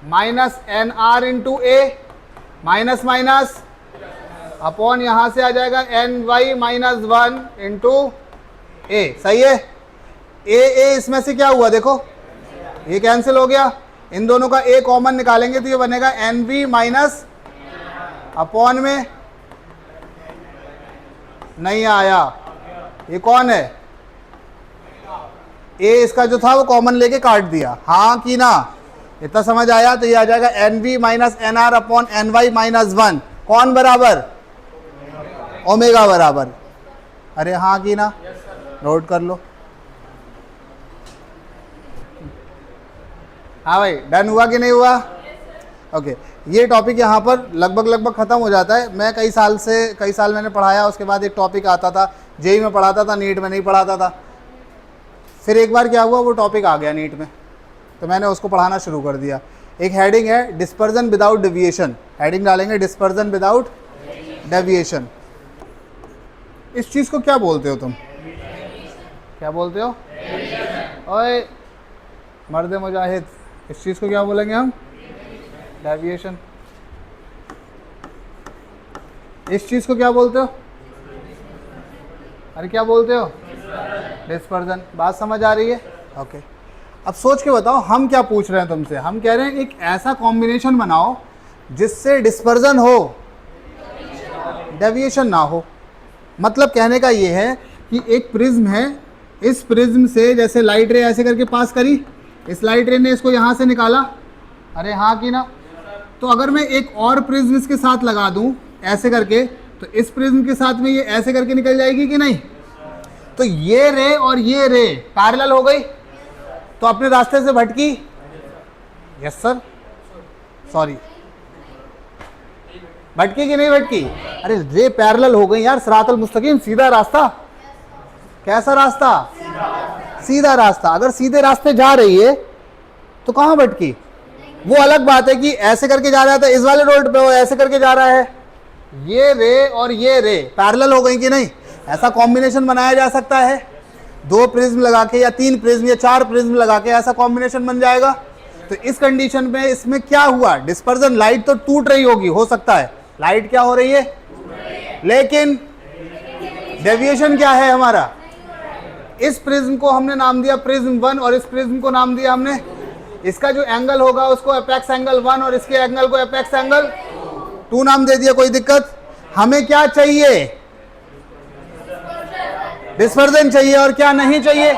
minus N are into A minus minus upon यहां से आ जाएगा एन वाई माइनस 1 इंटू ए। सही है? ए इसमें से क्या हुआ देखो, ये कैंसिल हो गया, इन दोनों का ए कॉमन निकालेंगे तो ये बनेगा एन वी माइनस अपॉन में नहीं आया, ये कौन है, ए इसका जो था वो कॉमन लेके काट दिया, हाँ कि ना, इतना समझ आया। तो ये आ जाएगा N V minus N R upon N Y minus 1, कौन बराबर, ओमेगा बराबर, अरे हाँ कि ना, नोट कर लो। हाँ भाई, डन हुआ कि नहीं हुआ? ओके, ये टॉपिक यहाँ पर लगभग ख़त्म हो जाता है। मैं कई साल मैंने पढ़ाया, उसके बाद एक टॉपिक आता था, जेई में पढ़ाता था, नीट में नहीं पढ़ाता था। फिर एक बार क्या हुआ, वो टॉपिक आ गया नीट में, तो मैंने उसको पढ़ाना शुरू कर दिया। एक हेडिंग है डिस्पर्जन विदाउट डेविएशन, हेडिंग डालेंगे डिस्पर्जन विदाउट डेविएशन। इस चीज़ को क्या बोलते हो तुम, क्या बोलते हो? ओए मर्द मुजाहिद, इस चीज़ को क्या बोलेंगे हम? डेविएशन। इस चीज़ को क्या बोलते हो? अरे क्या बोलते हो? डिस्पर्जन। बात समझ आ रही है? ओके, अब सोच के बताओ हम क्या पूछ रहे हैं तुमसे। हम कह रहे हैं एक ऐसा कॉम्बिनेशन बनाओ जिससे डिस्पर्जन हो, डेविएशन ना हो। मतलब कहने का ये है कि एक प्रिज्म है, इस प्रिज्म से जैसे लाइट रे ऐसे करके पास करी, इस लाइट रे ने इसको यहाँ से निकाला, अरे हाँ कि ना। तो अगर मैं एक और प्रिज्म इसके साथ लगा दूँ ऐसे करके, तो इस प्रिज्म के साथ में ये ऐसे करके निकल जाएगी कि नहीं? तो ये रे और ये रे पैरेलल हो गई, तो अपने रास्ते से भटकी। यस सर, सॉरी, भटकी कि नहीं भटकी? अरे रे पैरेलल हो गई यार, सिरातल मुस्तकीम, सीधा रास्ता। कैसा रास्ता? सीधा रास्ता। अगर सीधे रास्ते जा रही है तो कहाँ भटकी? वो अलग बात है कि ऐसे करके जा रहा था, इस वाले रोड पे वो ऐसे करके जा रहा है, ये रे और ये रे पैरेलल हो गई कि नहीं? ऐसा कॉम्बिनेशन बनाया जा सकता है, 2 प्रिज्म लगा के या 3 प्रिज्म या 4 प्रिज्म लगा के ऐसा कॉम्बिनेशन बन जाएगा। तो इस कंडीशन में इसमें क्या हुआ, डिस्पर्जन, लाइट तो टूट रही होगी, हो सकता है लाइट क्या हो रही है, लेकिन डेविएशन क्या है हमारा? इस प्रिज्म को हमने नाम दिया प्रिज्म 1 और इस प्रिज्म को नाम दिया हमने, इसका जो एंगल होगा उसको एपेक्स एंगल 1 और इसके एंगल को एपेक्स एंगल 2 नाम दे दिया। कोई दिक्कत? हमें क्या चाहिए? डिस्पर्जन चाहिए। और क्या नहीं चाहिए?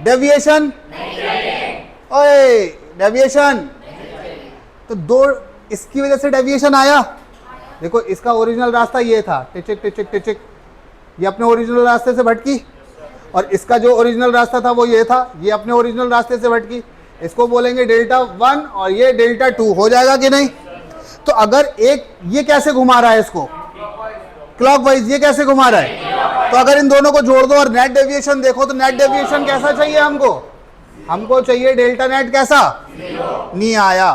डेविएशन। ओए डेविएशन, तो 2 इसकी वजह से डेविएशन आया। देखो इसका ओरिजिनल रास्ता ये था, टिचिक टिचिक टिचिक, ये अपने ओरिजिनल रास्ते से भटकी, और इसका जो ओरिजिनल रास्ता था वो ये था, ये अपने ओरिजिनल रास्ते से भटकी। इसको बोलेंगे डेल्टा 1 और ये डेल्टा 2, हो जाएगा कि नहीं? तो अगर एक ये कैसे घुमा रहा है इसको, क्लॉकवाइज, ये कैसे घुमा रहा है, तो अगर इन दोनों को जोड़ दो और नेट डेविएशन देखो, तो नेट डेविएशन कैसा चाहिए हमको? हमको चाहिए डेल्टा नेट कैसा? नहीं आया,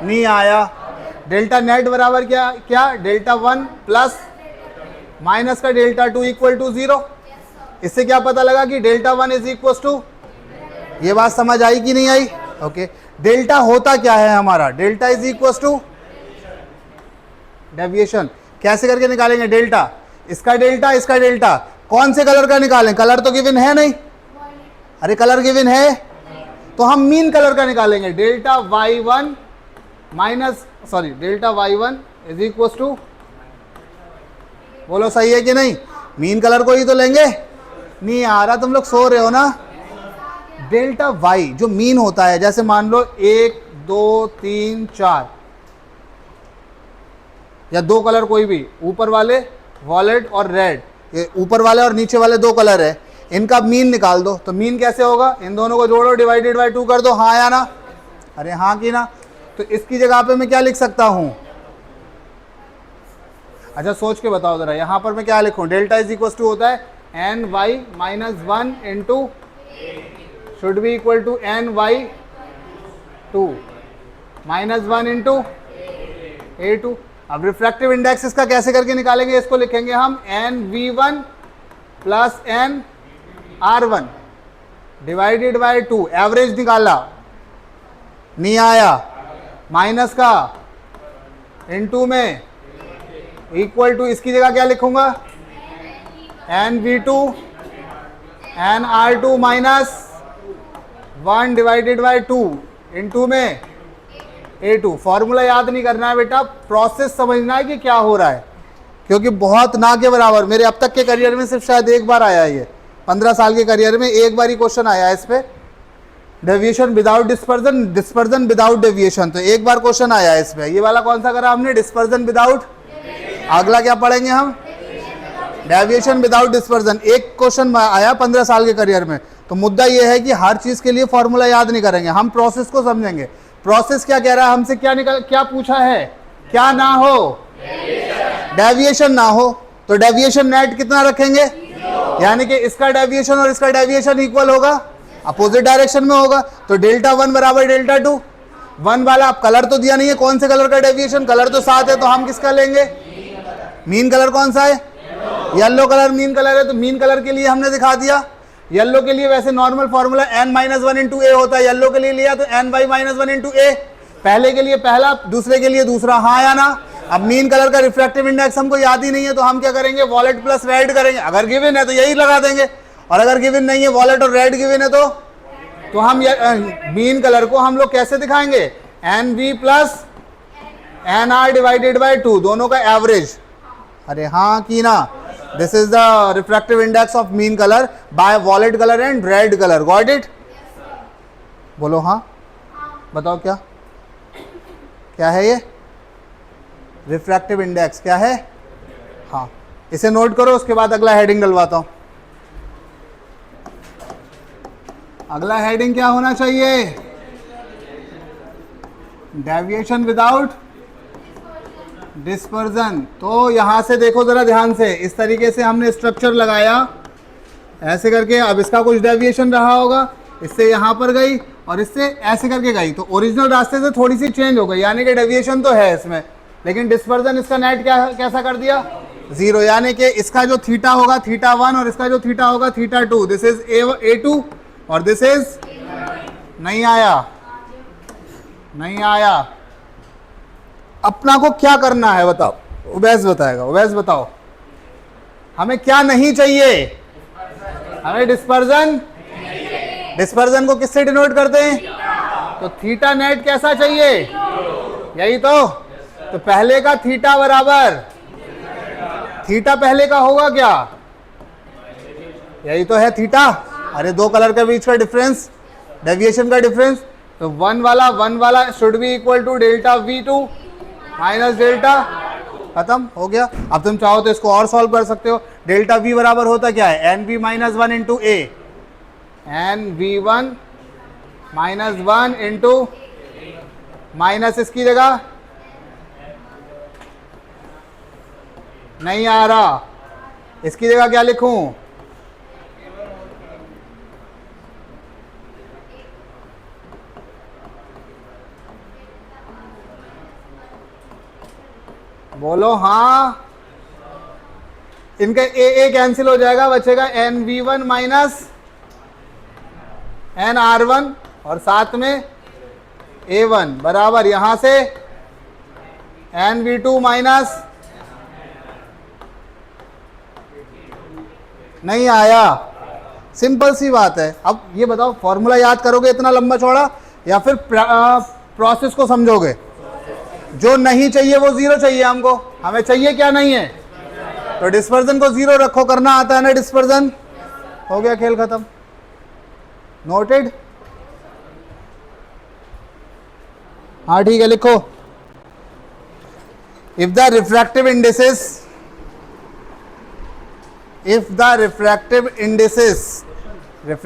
नहीं आया। डेल्टा नेट बराबर क्या क्या? डेल्टा 1 प्लस माइनस का डेल्टा 2 इक्वल टू 0। इससे क्या पता लगा कि डेल्टा 1 इज इक्वल टू, ये बात समझ आई कि नहीं आई? ओके, डेल्टा होता क्या है हमारा? Delta is equal to deviation. कैसे करके निकालेंगे डेल्टा? इसका डेल्टा, इसका डेल्टा, कौन से कलर का निकालें? कलर तो गिवन है नहीं, अरे कलर गिवन है, तो हम मीन कलर का निकालेंगे। Delta y1 minus, sorry, delta y1 is equal to, बोलो सही है कि नहीं? मीन कलर को ही तो लेंगे। नहीं आ रहा, तुम लोग सो रहे हो ना। डेल्टा y जो मीन होता है, जैसे मान लो 1 2 3 4 या 2 कलर कोई भी, ऊपर वाले वॉलेट और रेड, ये ऊपर वाले और नीचे वाले 2 कलर है, इनका मीन निकाल दो। तो मीन कैसे होगा? इन दोनों को जोड़ो, डिवाइडेड बाय 2 कर दो, हाँ या ना? अरे हाँ कि ना? तो इसकी जगह पे मैं क्या लिख सकता हूं? अच्छा सोच के बताओ जरा, यहां पर मैं क्या लिखूं? डेल्टा इज इक्वल टू होता है N Y minus 1 into should be equal to N Y 2 minus 1 into A2। अब रिफ्रैक्टिव इंडेक्स इसका कैसे करके निकालेंगे? इसको लिखेंगे हम N V1 plus N R1 divided by 2। Average निकाला, नहीं आया, माइनस का इनटू में इक्वल टू, इसकी जगह क्या लिखूंगा? N V2 NR2 minus 1 divided by 2 into में A2। फॉर्मूला याद नहीं करना है बेटा, प्रोसेस समझना है कि क्या हो रहा है, क्योंकि बहुत ना के बराबर मेरे अब तक के करियर में सिर्फ शायद एक बार आया है, ये 15 साल के करियर में एक बार ही क्वेश्चन आया है इस पे, deviation without dispersion, dispersion without deviation, तो एक बार क्वेश्चन आया है इस पे। ये वाला कौन सा करा हमने, डिस्पर्जन विदाउट। अगला क्या पढ़ेंगे हम, डेविएशन विदाउट डिस्पर्जन। एक क्वेश्चन आया 15 साल के करियर में। तो मुद्दा ये है कि हर चीज के लिए फॉर्मूला याद नहीं करेंगे, हम प्रोसेस को समझेंगे। प्रोसेस क्या कह रहा है हमसे, क्या पूछा है, क्या ना हो, डेविएशन ना हो, तो डेविएशन नेट कितना रखेंगे, यानी कि इसका डेविएशन और इसका डेविएशन इक्वल होगा, अपोजिट डायरेक्शन में होगा, तो डेल्टा 1 बराबर डेल्टा 2। 1 वाला अब कलर तो दिया नहीं है, कौन से कलर का डेविएशन, कलर तो 7 है, तो हम किसका लेंगे, मीन कलर कौन सा है, येलो कलर मीन कलर है, तो मीन कलर के लिए हमने दिखा दिया। येलो के लिए वैसे नॉर्मल फॉर्मूला n-1 इंटू ए होता है, येलो के लिए लिया तो n/-1 इंटू ए, पहले के लिए पहला, दूसरे के लिए दूसरा, हाँ या ना। अब मीन कलर का रिफ्रैक्टिव इंडेक्स हमको याद ही नहीं है, तो हम क्या करेंगे, वॉलेट प्लस रेड करेंगे। अगर गिवन है तो यही लगा देंगे, और अगर गिवन नहीं है, वॉलेट और रेड गिवन है, तो हम मीन कलर को हम लोग कैसे दिखाएंगे, NV plus NR divided by 2, दोनों का एवरेज। अरे हाँ की ना, this is the refractive index of mean colour bye violet colour and red colour, got it. बोलो हाँ, बताओ क्या क्या है ये रिफ्रैक्टिव इंडेक्स, क्या है, हाँ इसे नोट करो, उसके बाद अगला हेडिंग डलवाता हूं। अगला हेडिंग क्या होना चाहिए, डेविएशन विदाउट डिस्पर्जन। तो यहां से देखो जरा ध्यान से, इस तरीके से हमने स्ट्रक्चर लगाया ऐसे करके, अब इसका कुछ डेविएशन रहा होगा, इससे यहां पर गई और इससे ऐसे करके गई, तो ओरिजिनल रास्ते से थोड़ी सी चेंज हो गई, यानी कि डेविएशन तो है इसमें, लेकिन डिस्पर्जन इसका नेट कैसा कर दिया, 0, यानी कि इसका जो थीटा होगा θ1 और इसका जो थीटा होगा θ2, दिस इज A2 और दिस इज, नहीं आया। अपना को क्या करना है बताओ, उबैस बताएगा, उबैस बताओ हमें क्या नहीं चाहिए, हमें डिस्पर्जन को किससे डिनोट करते हैं, तो थीटा नेट कैसा चाहिए, यही तो पहले का थीटा बराबर, थीटा पहले का होगा क्या, यही तो है थीटा। अरे दो कलर के बीच का डिफरेंस, डेविएशन का डिफरेंस, तो 1 वाला should be equal to delta V2 minus delta, खत्म हो गया। अब तुम चाहो तो इसको और सॉल्व कर सकते हो। डेल्टा V बराबर होता क्या है, NV-1 इंटू ए, NV1 -1 इंटू माइनस, इसकी जगह नहीं आ रहा, इसकी जगह क्या लिखूं, बोलो हाँ, इनका ए कैंसिल हो जाएगा, बचेगा NV1 माइनस NR1 और साथ में A1 बराबर यहां से NV2 माइनस, नहीं आया, सिंपल सी बात है। अब ये बताओ फॉर्मूला याद करोगे इतना लंबा चौड़ा, या फिर प्रोसेस को समझोगे। जो नहीं चाहिए वो 0 चाहिए हमको, हमें चाहिए क्या नहीं है, तो डिस्पर्जन को 0 रखो, करना आता है ना डिस्पर्जन, हो गया खेल खत्म, नोटेड। हाँ ठीक है, लिखो, इफ द रिफ्रैक्टिव इंडिसेस,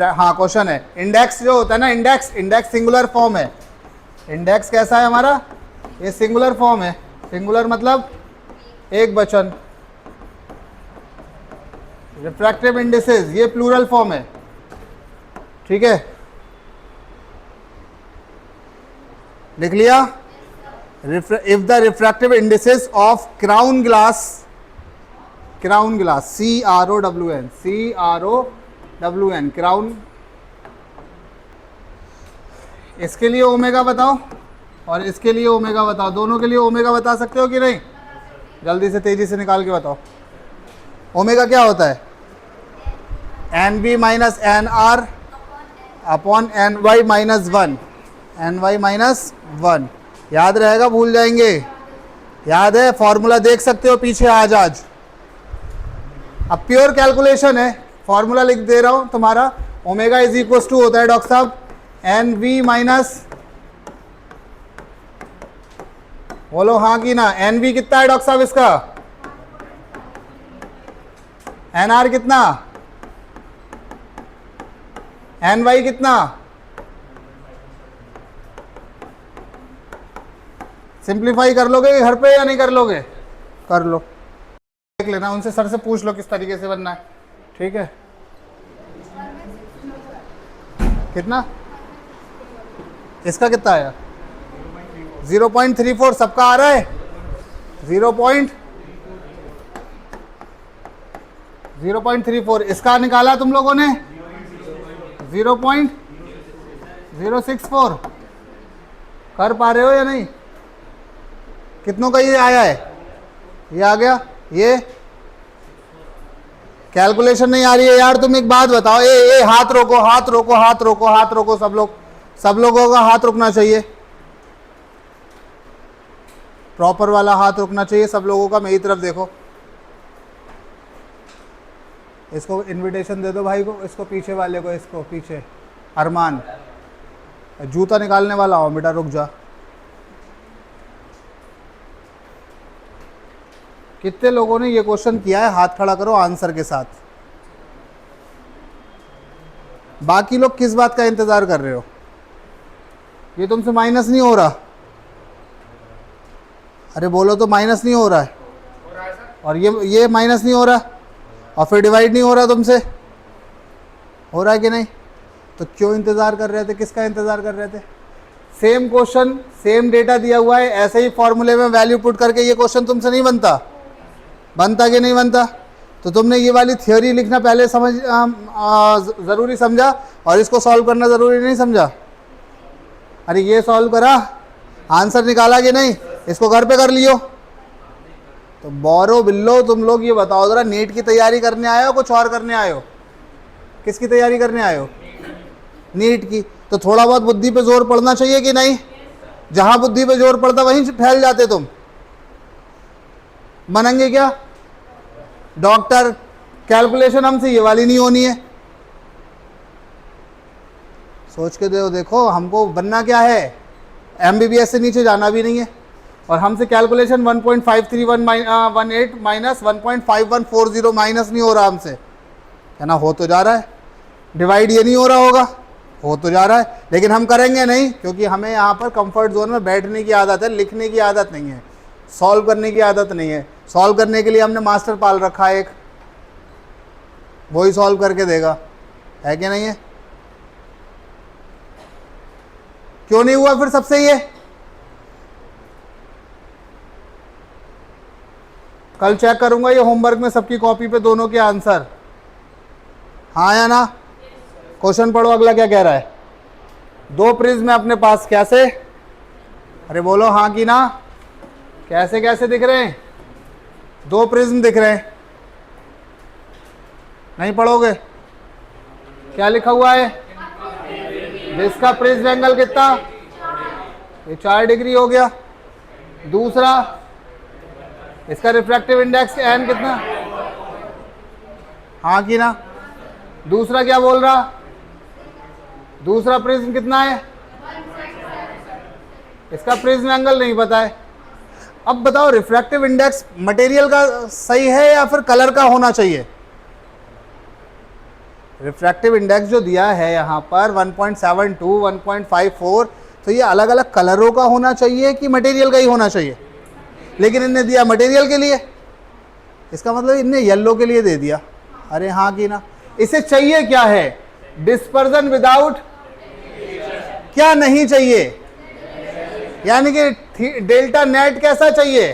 हाँ क्वेश्चन है, इंडेक्स जो होता है ना, इंडेक्स सिंगुलर फॉर्म है, इंडेक्स कैसा है हमारा, ये सिंगुलर फॉर्म है, सिंगुलर मतलब एक वचन, रिफ्रैक्टिव इंडिसेस ये प्लूरल फॉर्म है, ठीक है, लिख लिया। If the refractive indices of crown glass, CROWN, crown, इसके लिए ओमेगा बताओ और इसके लिए ओमेगा बताओ, दोनों के लिए ओमेगा बता सकते हो कि नहीं, जल्दी से तेजी से निकाल के बताओ। ओमेगा क्या होता है, N B minus N R upon N Y minus one, N Y minus one. याद रहेगा, भूल जाएंगे? याद है? फॉर्मूला देख सकते हो पीछे आज। अब प्योर कैलकुलेशन है, फॉर्मूला लिख दे रहा हूं तुम्हारा। ओमेगा इज इक्वल टू होता है डॉक्टर साहब एन वी माइनस, बोलो हाँ कि ना, एन वी कितना है डॉक्टर साहब इसका, एन आर कितना, एन वाई कितना, सिंप्लीफाई कर लोगे घर पे या नहीं कर लोगे? कर लो, देख लेना, उनसे सर से पूछ लो किस तरीके से बनना है, ठीक है? कितना इसका कितना आया? 0.34 सबका आ रहा है, 0.34 इसका निकाला तुम लोगों ने 0.064। कर पा रहे हो या नहीं? कितनों का ये आया है? ये आ गया। ये कैलकुलेशन नहीं आ रही है यार, तुम एक बात बताओ। ए हाथ रोको, हाथ रोको, हाथ रोको, हाथ रोको, सब लोगों का हाथ रुकना चाहिए, प्रॉपर वाला हाथ रुकना चाहिए सब लोगों का। मेरी तरफ देखो, इसको इनविटेशन दे दो भाई को, इसको पीछे वाले को, इसको पीछे अरमान, जूता निकालने वाला हो बेटा, रुक जा। कितने लोगों ने ये क्वेश्चन किया है? हाथ खड़ा करो आंसर के साथ। बाकी लोग किस बात का इंतजार कर रहे हो? ये तुमसे माइनस नहीं हो रहा? अरे बोलो तो माइनस नहीं हो रहा है, और ये माइनस नहीं हो रहा, और फिर डिवाइड नहीं हो रहा तुमसे, हो रहा है कि नहीं? तो क्यों इंतजार कर रहे थे? किसका इंतजार कर रहे थे? सेम क्वेश्चन, सेम डेटा दिया हुआ है, ऐसे ही फॉर्मूले में वैल्यू पुट करके ये क्वेश्चन तुमसे नहीं बनता कि नहीं बनता? तो तुमने ये वाली थ्योरी लिखना पहले ज़रूरी समझा, और इसको सॉल्व करना ज़रूरी नहीं समझा। अरे ये सॉल्व करा, आंसर निकाला कि नहीं? इसको घर पे कर लियो। तो बोरो बिल्लो, तुम लोग ये बताओ ज़रा, नीट की तैयारी करने आए हो कुछ और करने आए हो? किसकी तैयारी करने आए हो? नीट की। तो थोड़ा बहुत बुद्धि पे जोर पड़ना चाहिए कि नहीं? जहाँ बुद्धि पे जोर पड़ता वहीं फैल जाते तुम। बनेंगे क्या डॉक्टर? कैलकुलेशन हमसे ये वाली नहीं होनी है। सोच के देखो, हमको बनना क्या है? एमबीबीएस से नीचे जाना भी नहीं है, और हमसे कैलकुलेशन 1.53118 माइनस 1.5140 माइनस नहीं हो रहा हमसे, है ना? हो तो जा रहा है। डिवाइड ये नहीं हो रहा होगा, हो तो जा रहा है, लेकिन हम करेंगे नहीं, क्योंकि हमें यहाँ पर कंफर्ट जोन में बैठने की आदत है, लिखने की आदत नहीं है, सॉल्व करने की आदत नहीं है। सॉल्व करने के लिए हमने मास्टर पाल रखा है एक, वही सॉल्व करके देगा, है कि नहीं है? क्यों नहीं हुआ फिर सबसे ये? कल चेक करूंगा ये होमवर्क में सबकी कॉपी पे दोनों के आंसर, हाँ या ना? क्वेश्चन पढ़ो, अगला क्या कह रहा है? 2 प्रिज्म है अपने पास, कैसे? अरे बोलो हाँ कि ना? कैसे कैसे दिख रहे हैं? 2 प्रिज्म दिख रहे हैं, नहीं पढ़ोगे? क्या लिखा हुआ है? जिसका प्रिज्म एंगल कितना? ये 4 डिग्री हो गया। दूसरा, इसका रिफ्रैक्टिव इंडेक्स एन कितना? हाँ कि ना? दूसरा क्या बोल रहा? दूसरा प्रिज्म कितना है? इसका प्रिज्म एंगल नहीं पता है। अब बताओ, रिफ्रैक्टिव इंडेक्स मटेरियल का सही है या फिर कलर का होना चाहिए? रिफ्रैक्टिव इंडेक्स जो दिया है यहाँ पर 1.72, 1.54, तो ये अलग अलग कलरों का होना चाहिए कि मटेरियल का ही होना चाहिए? लेकिन इनने दिया मटेरियल के लिए, इसका मतलब इनने येलो के लिए दे दिया। अरे हाँ कि ना? इसे चाहिए क्या है? डिस्पर्जन विदाउट, क्या नहीं चाहिए? यानी कि डेल्टा नेट कैसा चाहिए?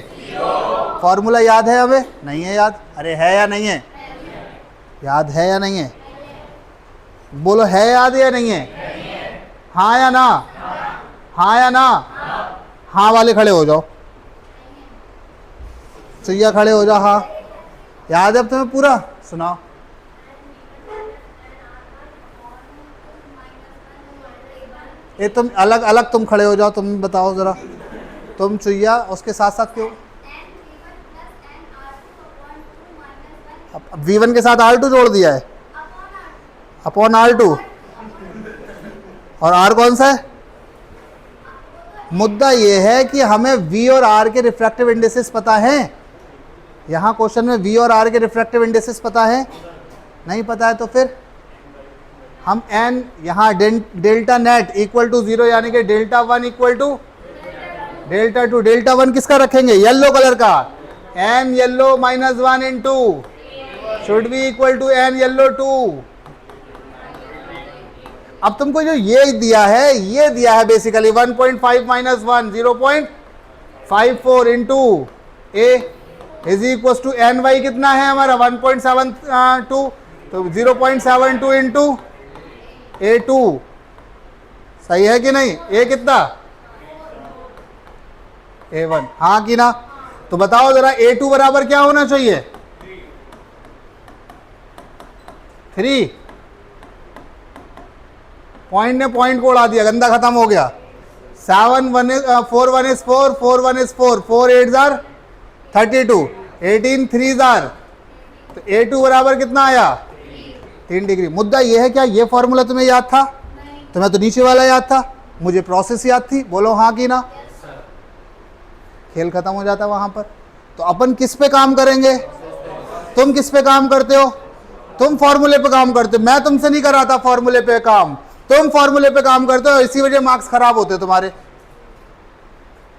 फॉर्मूला याद है हमें? नहीं है याद? अरे है या नहीं है? याद है या नहीं है? बोलो, है याद या नहीं है? हाँ या ना? हाँ या ना? हाँ वाले खड़े हो जाओ, सैया खड़े हो जाओ। हाँ याद है अब तुम्हें पूरा? सुनाओ। ये तुम अलग अलग तुम खड़े हो जाओ, तुम बताओ ज़रा, तुम चुईया उसके साथ साथ क्यों? अब V1 के साथ R2 जोड़ दिया है, अपॉन R2, और R कौन सा है? मुद्दा ये है कि हमें V और R के रिफ्रैक्टिव इंडिसेस पता है। यहाँ क्वेश्चन में V और R के रिफ्रैक्टिव इंडिसेस पता है? नहीं पता है तो फिर हम n यहाँ डेल्टा नेट इक्वल टू 0 यानी कि delta 1 equal to delta 2। Delta 1 किसका रखेंगे? येलो कलर का। n yellow minus 1 into should be equal to n yellow 2। अब तुमको जो ये दिया है basically 1.5 minus 1 0.54 into A is equal to N Y कितना है हमारा 1.72, तो 0.72 इंटू A2, सही है कि नहीं? ए कितना? A1, हाँ कि ना? तो बताओ जरा A2 बराबर क्या होना चाहिए? 3। पॉइंट ने पॉइंट को उड़ा दिया, गंदा खत्म हो गया। 7 1 4 1 is 4 4 1 is 4 4 8 are 32 18 3 are, तो A2 बराबर कितना आया? 3 डिग्री। मुद्दा ये है क्या ये फॉर्मूला तुम्हें याद था? तुम्हें तो नीचे वाला याद था, मुझे प्रोसेस याद थी। बोलो हाँ कि ना? खेल खत्म हो जाता वहां पर। तो अपन किस पे काम करेंगे? तुम किस पे काम करते हो? तुम फॉर्मूले पे काम करते हो। मैं तुमसे नहीं कराता फॉर्मूले पे काम, तुम फॉर्मूले पे काम करते हो, इसी वजह मार्क्स खराब होते तुम्हारे।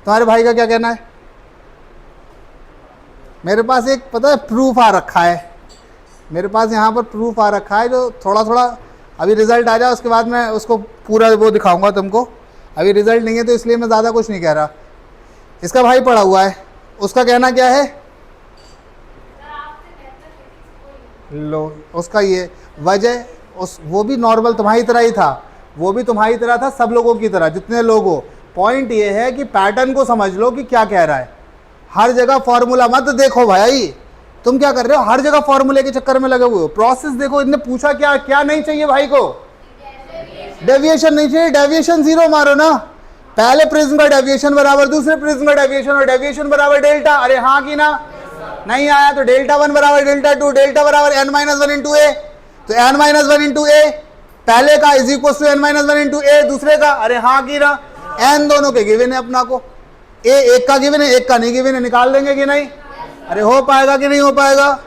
तुम्हारे भाई का क्या कहना है? मेरे पास एक पता है प्रूफ आ रखा है, मेरे पास यहाँ पर प्रूफ आ रखा है, जो थोड़ा थोड़ा अभी रिजल्ट आ जाए उसके बाद मैं उसको पूरा वो दिखाऊंगा तुमको। अभी रिजल्ट नहीं है तो इसलिए मैं ज़्यादा कुछ नहीं कह रहा। इसका भाई पढ़ा हुआ है, उसका कहना क्या है? लो उसका ये वजह वो भी नॉर्मल तुम्हारी तरह ही था, वो भी तुम्हारी तरह था, सब लोगों की तरह जितने लोग हो। पॉइंट ये है कि पैटर्न को समझ लो कि क्या कह रहा है। हर जगह फॉर्मूला मत देखो भाई, तुम क्या कर रहे हो? हर जगह फॉर्मूले के चक्कर में लगे हुए हो। प्रोसेस देखो, इनने पूछा क्या क्या नहीं चाहिए भाई को? डेविएशन नहीं चाहिए। डेविएशन 0 मारो ना, पहले प्रिज्म का डेविएशन बराबर दूसरे प्रिज्म का डेविएशन, और डेविएशन बराबर डेल्टा। अरे हाँ कि ना? नहीं आया तो डेल्टा 1 बराबर डेल्टा 2, डेल्टा बराबर n माइनस 1 इंटू ए, तो n माइनस 1 इंटू ए पहले का is equal to n minus 1 into A दूसरे का। अरे हाँ कि ना? n दोनों के गिवन है अपना को, ए एक का गिवन है एक का नहीं गिवन है, निकाल देंगे कि नहीं? अरे हो पाएगा कि नहीं हो पाएगा?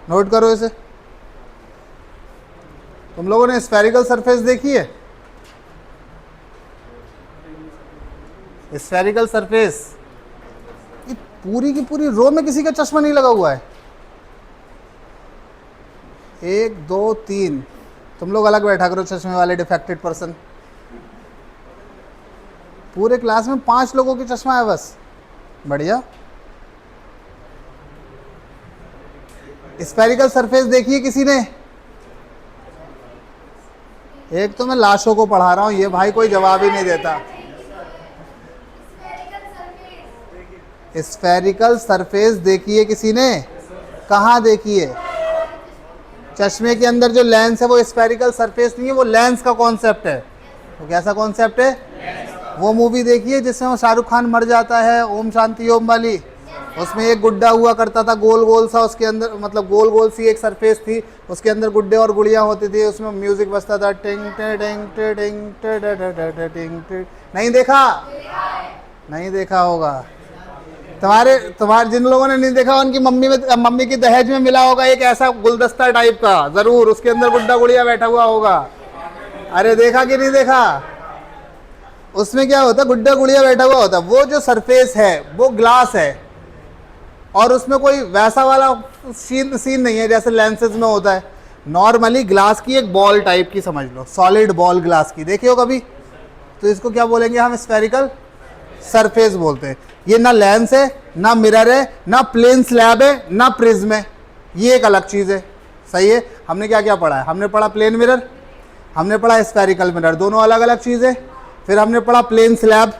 नोट करो इसे। तुम लोगों ने स्फेरिकल सरफेस देखी है? स्फेरिकल सरफेस पूरी की पूरी रो में किसी का चश्मा नहीं लगा हुआ है। 1 2 3 तुम लोग अलग बैठा करो चश्मे वाले डिफेक्टेड पर्सन। पूरे क्लास में 5 लोगों के चश्मा है बस। बढ़िया। स्फेरिकल सरफेस देखिए किसी ने? एक तो मैं लाशों को पढ़ा रहा हूं, ये भाई कोई जवाब ही नहीं देता। स्फेरिकल सरफेस देखिए किसी ने? कहाँ देखिए? चश्मे के अंदर जो लेंस है वो स्फेरिकल सरफेस नहीं है, वो लेंस का कॉन्सेप्ट है। तो कैसा कॉन्सेप्ट है? वो मूवी देखिए जिसमें वो शाहरुख खान मर जाता है, ओम शांति ओम वाली, उसमें एक गुड्डा हुआ करता था गोल गोल सा, उसके अंदर मतलब गोल गोल सी एक सरफेस थी, उसके अंदर गुड्डे और गुड़ियाँ होती थी, उसमें म्यूजिक बजता था टिंग टिंग टिंग टिंग। नहीं देखा? नहीं देखा होगा। तुम्हारे जिन लोगों ने नहीं देखा उनकी मम्मी की दहेज में मिला होगा एक ऐसा गुलदस्ता टाइप का, जरूर उसके अंदर गुड्डा गुड़िया बैठा हुआ होगा। अरे देखा कि नहीं देखा? उसमें क्या होता है? गुड्डा गुड़िया बैठा हुआ होता है। वो जो सरफेस है वो ग्लास है, और उसमें कोई वैसा वाला सीन नहीं है जैसे लेंसेज में होता है। नॉर्मली ग्लास की एक बॉल टाइप की समझ लो, सॉलिड बॉल ग्लास की, देखे हो कभी? तो इसको क्या बोलेंगे हम? स्फेरिकल सरफेस बोलते हैं। ये ना लेंस है, ना मिरर है, ना प्लेन स्लैब है, ना प्रिज्म है, ये एक अलग चीज़ है। सही है? हमने क्या क्या पढ़ा है? हमने पढ़ा प्लेन मिरर, हमने पढ़ा स्फेरिकल मिरर, दोनों अलग अलग चीज़ है। फिर हमने पढ़ा प्लेन स्लैब,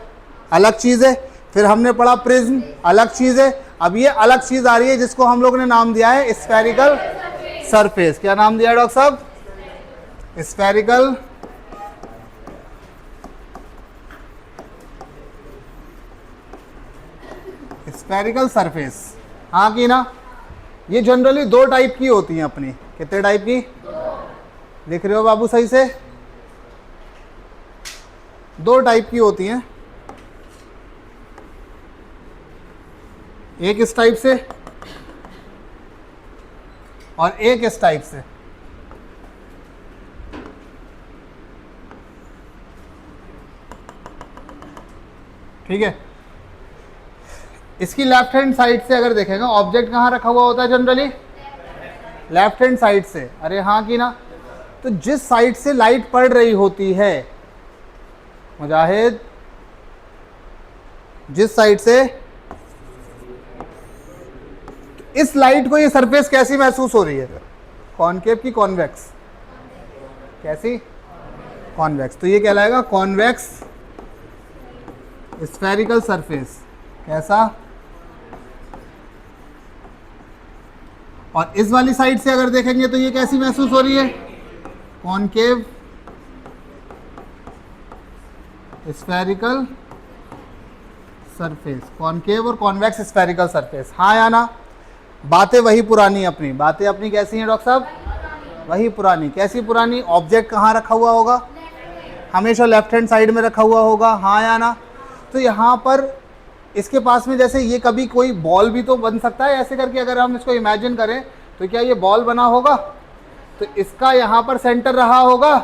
अलग चीज़ है। फिर हमने पढ़ा प्रिज्म, अलग चीज़ है। अब ये अलग चीज़ आ रही है जिसको हम लोग ने नाम दिया है स्फेरिकल सरफेस। क्या नाम दिया डॉक्टर साहब? स्फेरिकल स्फेरिकल सरफेस, हाँ कि ना। ये जनरली दो टाइप की होती हैं अपनी, कितने टाइप की लिख रहे हो बाबू सही से? दो टाइप की होती हैं, एक इस टाइप से और एक इस टाइप से। ठीक है, इसकी लेफ्ट हैंड साइड से अगर देखेंगे, ऑब्जेक्ट कहाँ रखा हुआ होता है जनरली? लेफ्ट हैंड साइड से, अरे हाँ कि ना। तो जिस साइड से लाइट पड़ रही होती है मुजाहिद, जिस साइड से, इस लाइट को ये सरफेस कैसी महसूस हो रही है? कॉनकेव की कॉन्वेक्स? कैसी? कॉन्वेक्स। तो ये कहलाएगा कॉन्वेक्स स्फेरिकल सरफेस। कैसा? और इस वाली साइड से अगर देखेंगे तो ये कैसी महसूस हो रही है? Concave spherical surface. कॉनकेव और कॉन्वेक्स स्फेरिकल सरफेस, हाँ या ना? बातें वही पुरानी अपनी, बातें अपनी कैसी हैं डॉक्टर साहब? वही पुरानी। कैसी पुरानी? ऑब्जेक्ट कहाँ रखा हुआ होगा? हमेशा लेफ्ट हैंड साइड में रखा हुआ होगा, हाँ या ना? तो यहाँ पर इसके पास में जैसे ये कभी कोई बॉल भी तो बन सकता है ऐसे करके, अगर हम इसको इमेजिन करें तो क्या ये बॉल बना होगा? तो इसका यहाँ पर सेंटर रहा होगा,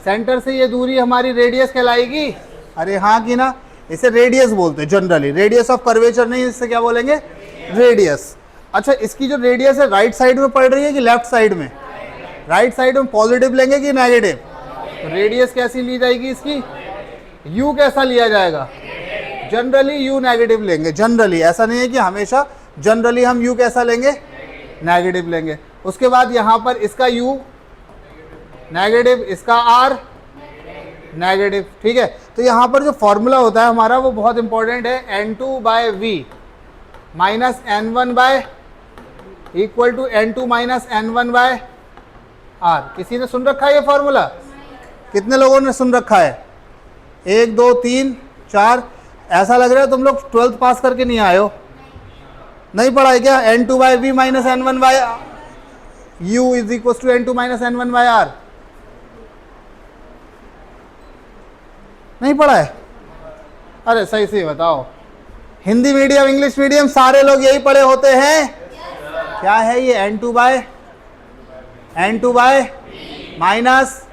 सेंटर से ये दूरी हमारी रेडियस कहलाएगी, अरे हाँ कि ना? इसे रेडियस बोलते हैं जनरली, रेडियस ऑफ कर्वेचर नहीं, इससे क्या बोलेंगे? रेडियस। अच्छा, इसकी जो रेडियस है राइट साइड में पड़ रही है कि लेफ्ट साइड में? राइट साइड में। पॉजिटिव लेंगे कि नेगेटिव? तो रेडियस कैसी ली जाएगी इसकी? यू कैसा लिया जाएगा? जनरली यू नेगेटिव लेंगे, जनरली, ऐसा नहीं है कि हमेशा, जनरली हम यू कैसा लेंगे? नेगेटिव लेंगे। उसके बाद यहाँ पर इसका यू नेगेटिव, इसका आर नेगेटिव। ठीक है, तो यहाँ पर जो फॉर्मूला होता है हमारा वो बहुत इंपॉर्टेंट है, N2/V minus N1/ equal to N2 minus N1/R। किसी ने सुन रखा है ये फॉर्मूला? कितने लोगों ने सुन रखा है? 1 2 3 4। ऐसा लग रहा है तुम लोग 12th पास करके नहीं आए हो, नहीं पढ़ा है क्या? N2/V minus N1/U is equal to N2 minus N1/R। नहीं पढ़ा है? अरे सही से बताओ, हिंदी मीडियम इंग्लिश मीडियम सारे लोग यही पढ़े होते हैं। क्या है ये? N2 by minus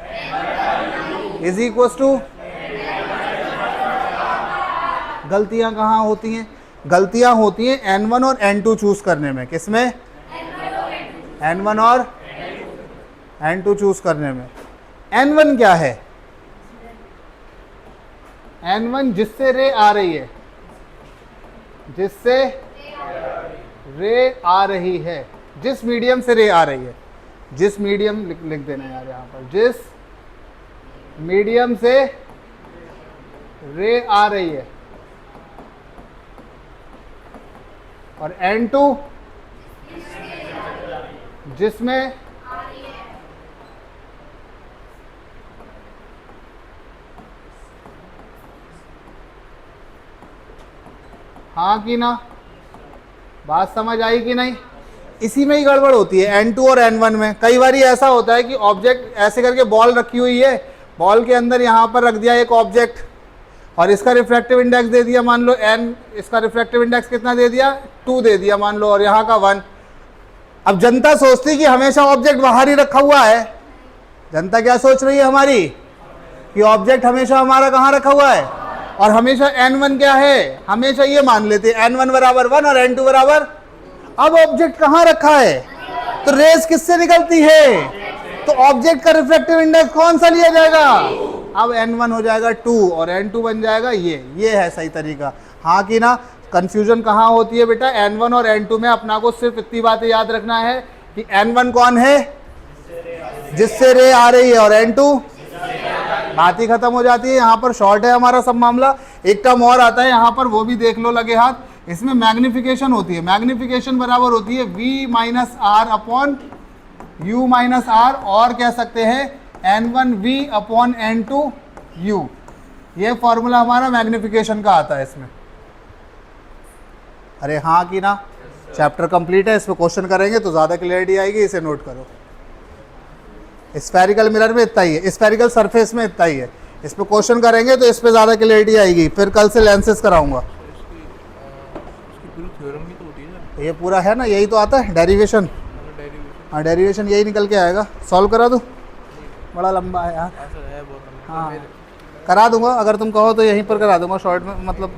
is equal to. गलतियां कहाँ होती हैं? गलतियां होती हैं N1 और N2 चूज करने में। किसमें? N1 और N2 चूज करने में। N1 क्या है? N1 जिससे रे आ रही है, जिससे रे आ रही है, जिस मीडियम से रे आ रही है, जिस मीडियम लिख देना यार यहाँ पर, जिस मीडियम से रे आ रही है। और N2 जिसमें हाँ कि ना? बात समझ आई कि नहीं? इसी में ही गड़बड़ होती है N2 और N1 में। कई बार ऐसा होता है कि ऑब्जेक्ट ऐसे करके बॉल रखी हुई है, बॉल के अंदर यहाँ पर रख दिया एक ऑब्जेक्ट और इसका रिफ्रैक्टिव इंडेक्स दे दिया मान लो n, इसका रिफ्रैक्टिव इंडेक्स कितना दे दिया? 2 दे दिया मान लो, और यहाँ का 1। अब जनता सोचती कि हमेशा ऑब्जेक्ट बाहर ही रखा हुआ है। जनता क्या सोच रही है हमारी? कि ऑब्जेक्ट हमेशा हमारा कहाँ रखा हुआ है, और हमेशा N1 क्या है? हमेशा ये मान लेते हैं N1 बराबर 1 और N2 बराबर। अब ऑब्जेक्ट कहाँ रखा है? तो रेस किससे निकलती है? तो ऑब्जेक्ट का रिफ्रैक्टिव इंडेक्स कौन सा लिया जाएगा? अब N1 हो जाएगा 2 और N2 बन जाएगा ये है सही तरीका। हाँ कि ना? कंफ्यूजन कहाँ होती है बेटा? N1 और N2 में। अपना को सिर्फ इतनी बातें याद रखना है कि N1 कौन है? जिससे रे आ रही है, और N2 बात ही खत्म हो जाती है। यहाँ पर शॉर्ट है हमारा सब मामला। एक टर्म और आता है यहाँ पर, वो भी देख लो लगे हाथ। इसमें मैग्निफिकेशन होती है। मैग्निफिकेशन बराबर होती है V minus R upon U minus R, और कह सकते हैं N1V अपॉन N2U। ये फॉर्मूला हमारा मैग्निफिकेशन का आता है इसमें। अरे हाँ की ना, चैप्टर कंप्लीट है, इस पर क्वेश्चन करेंगे तो ज़्यादा क्लियरिटी आएगी, इसे नोट करो। स्फेरिकल मिरर में इतना ही है, स्फेरिकल सरफेस में इतना ही है, इस पर क्वेश्चन करेंगे तो इस पर ज़्यादा क्लियरिटी आएगी। फिर कल से लेंसेज कराऊंगा। इसकी पूरी थ्योरम भी तो होती है ना। ये पूरा है ना, यही तो आता है डेरिवेशन। डेरिवेशन हाँ डेरिवेशन यही निकल के आएगा। सॉल्व करा दूँ? बड़ा लंबा है यार। ऐसा है बहुत हाँ करा दूंगा, अगर तुम कहो तो यहीं पर करा दूंगा शॉर्ट में, मतलब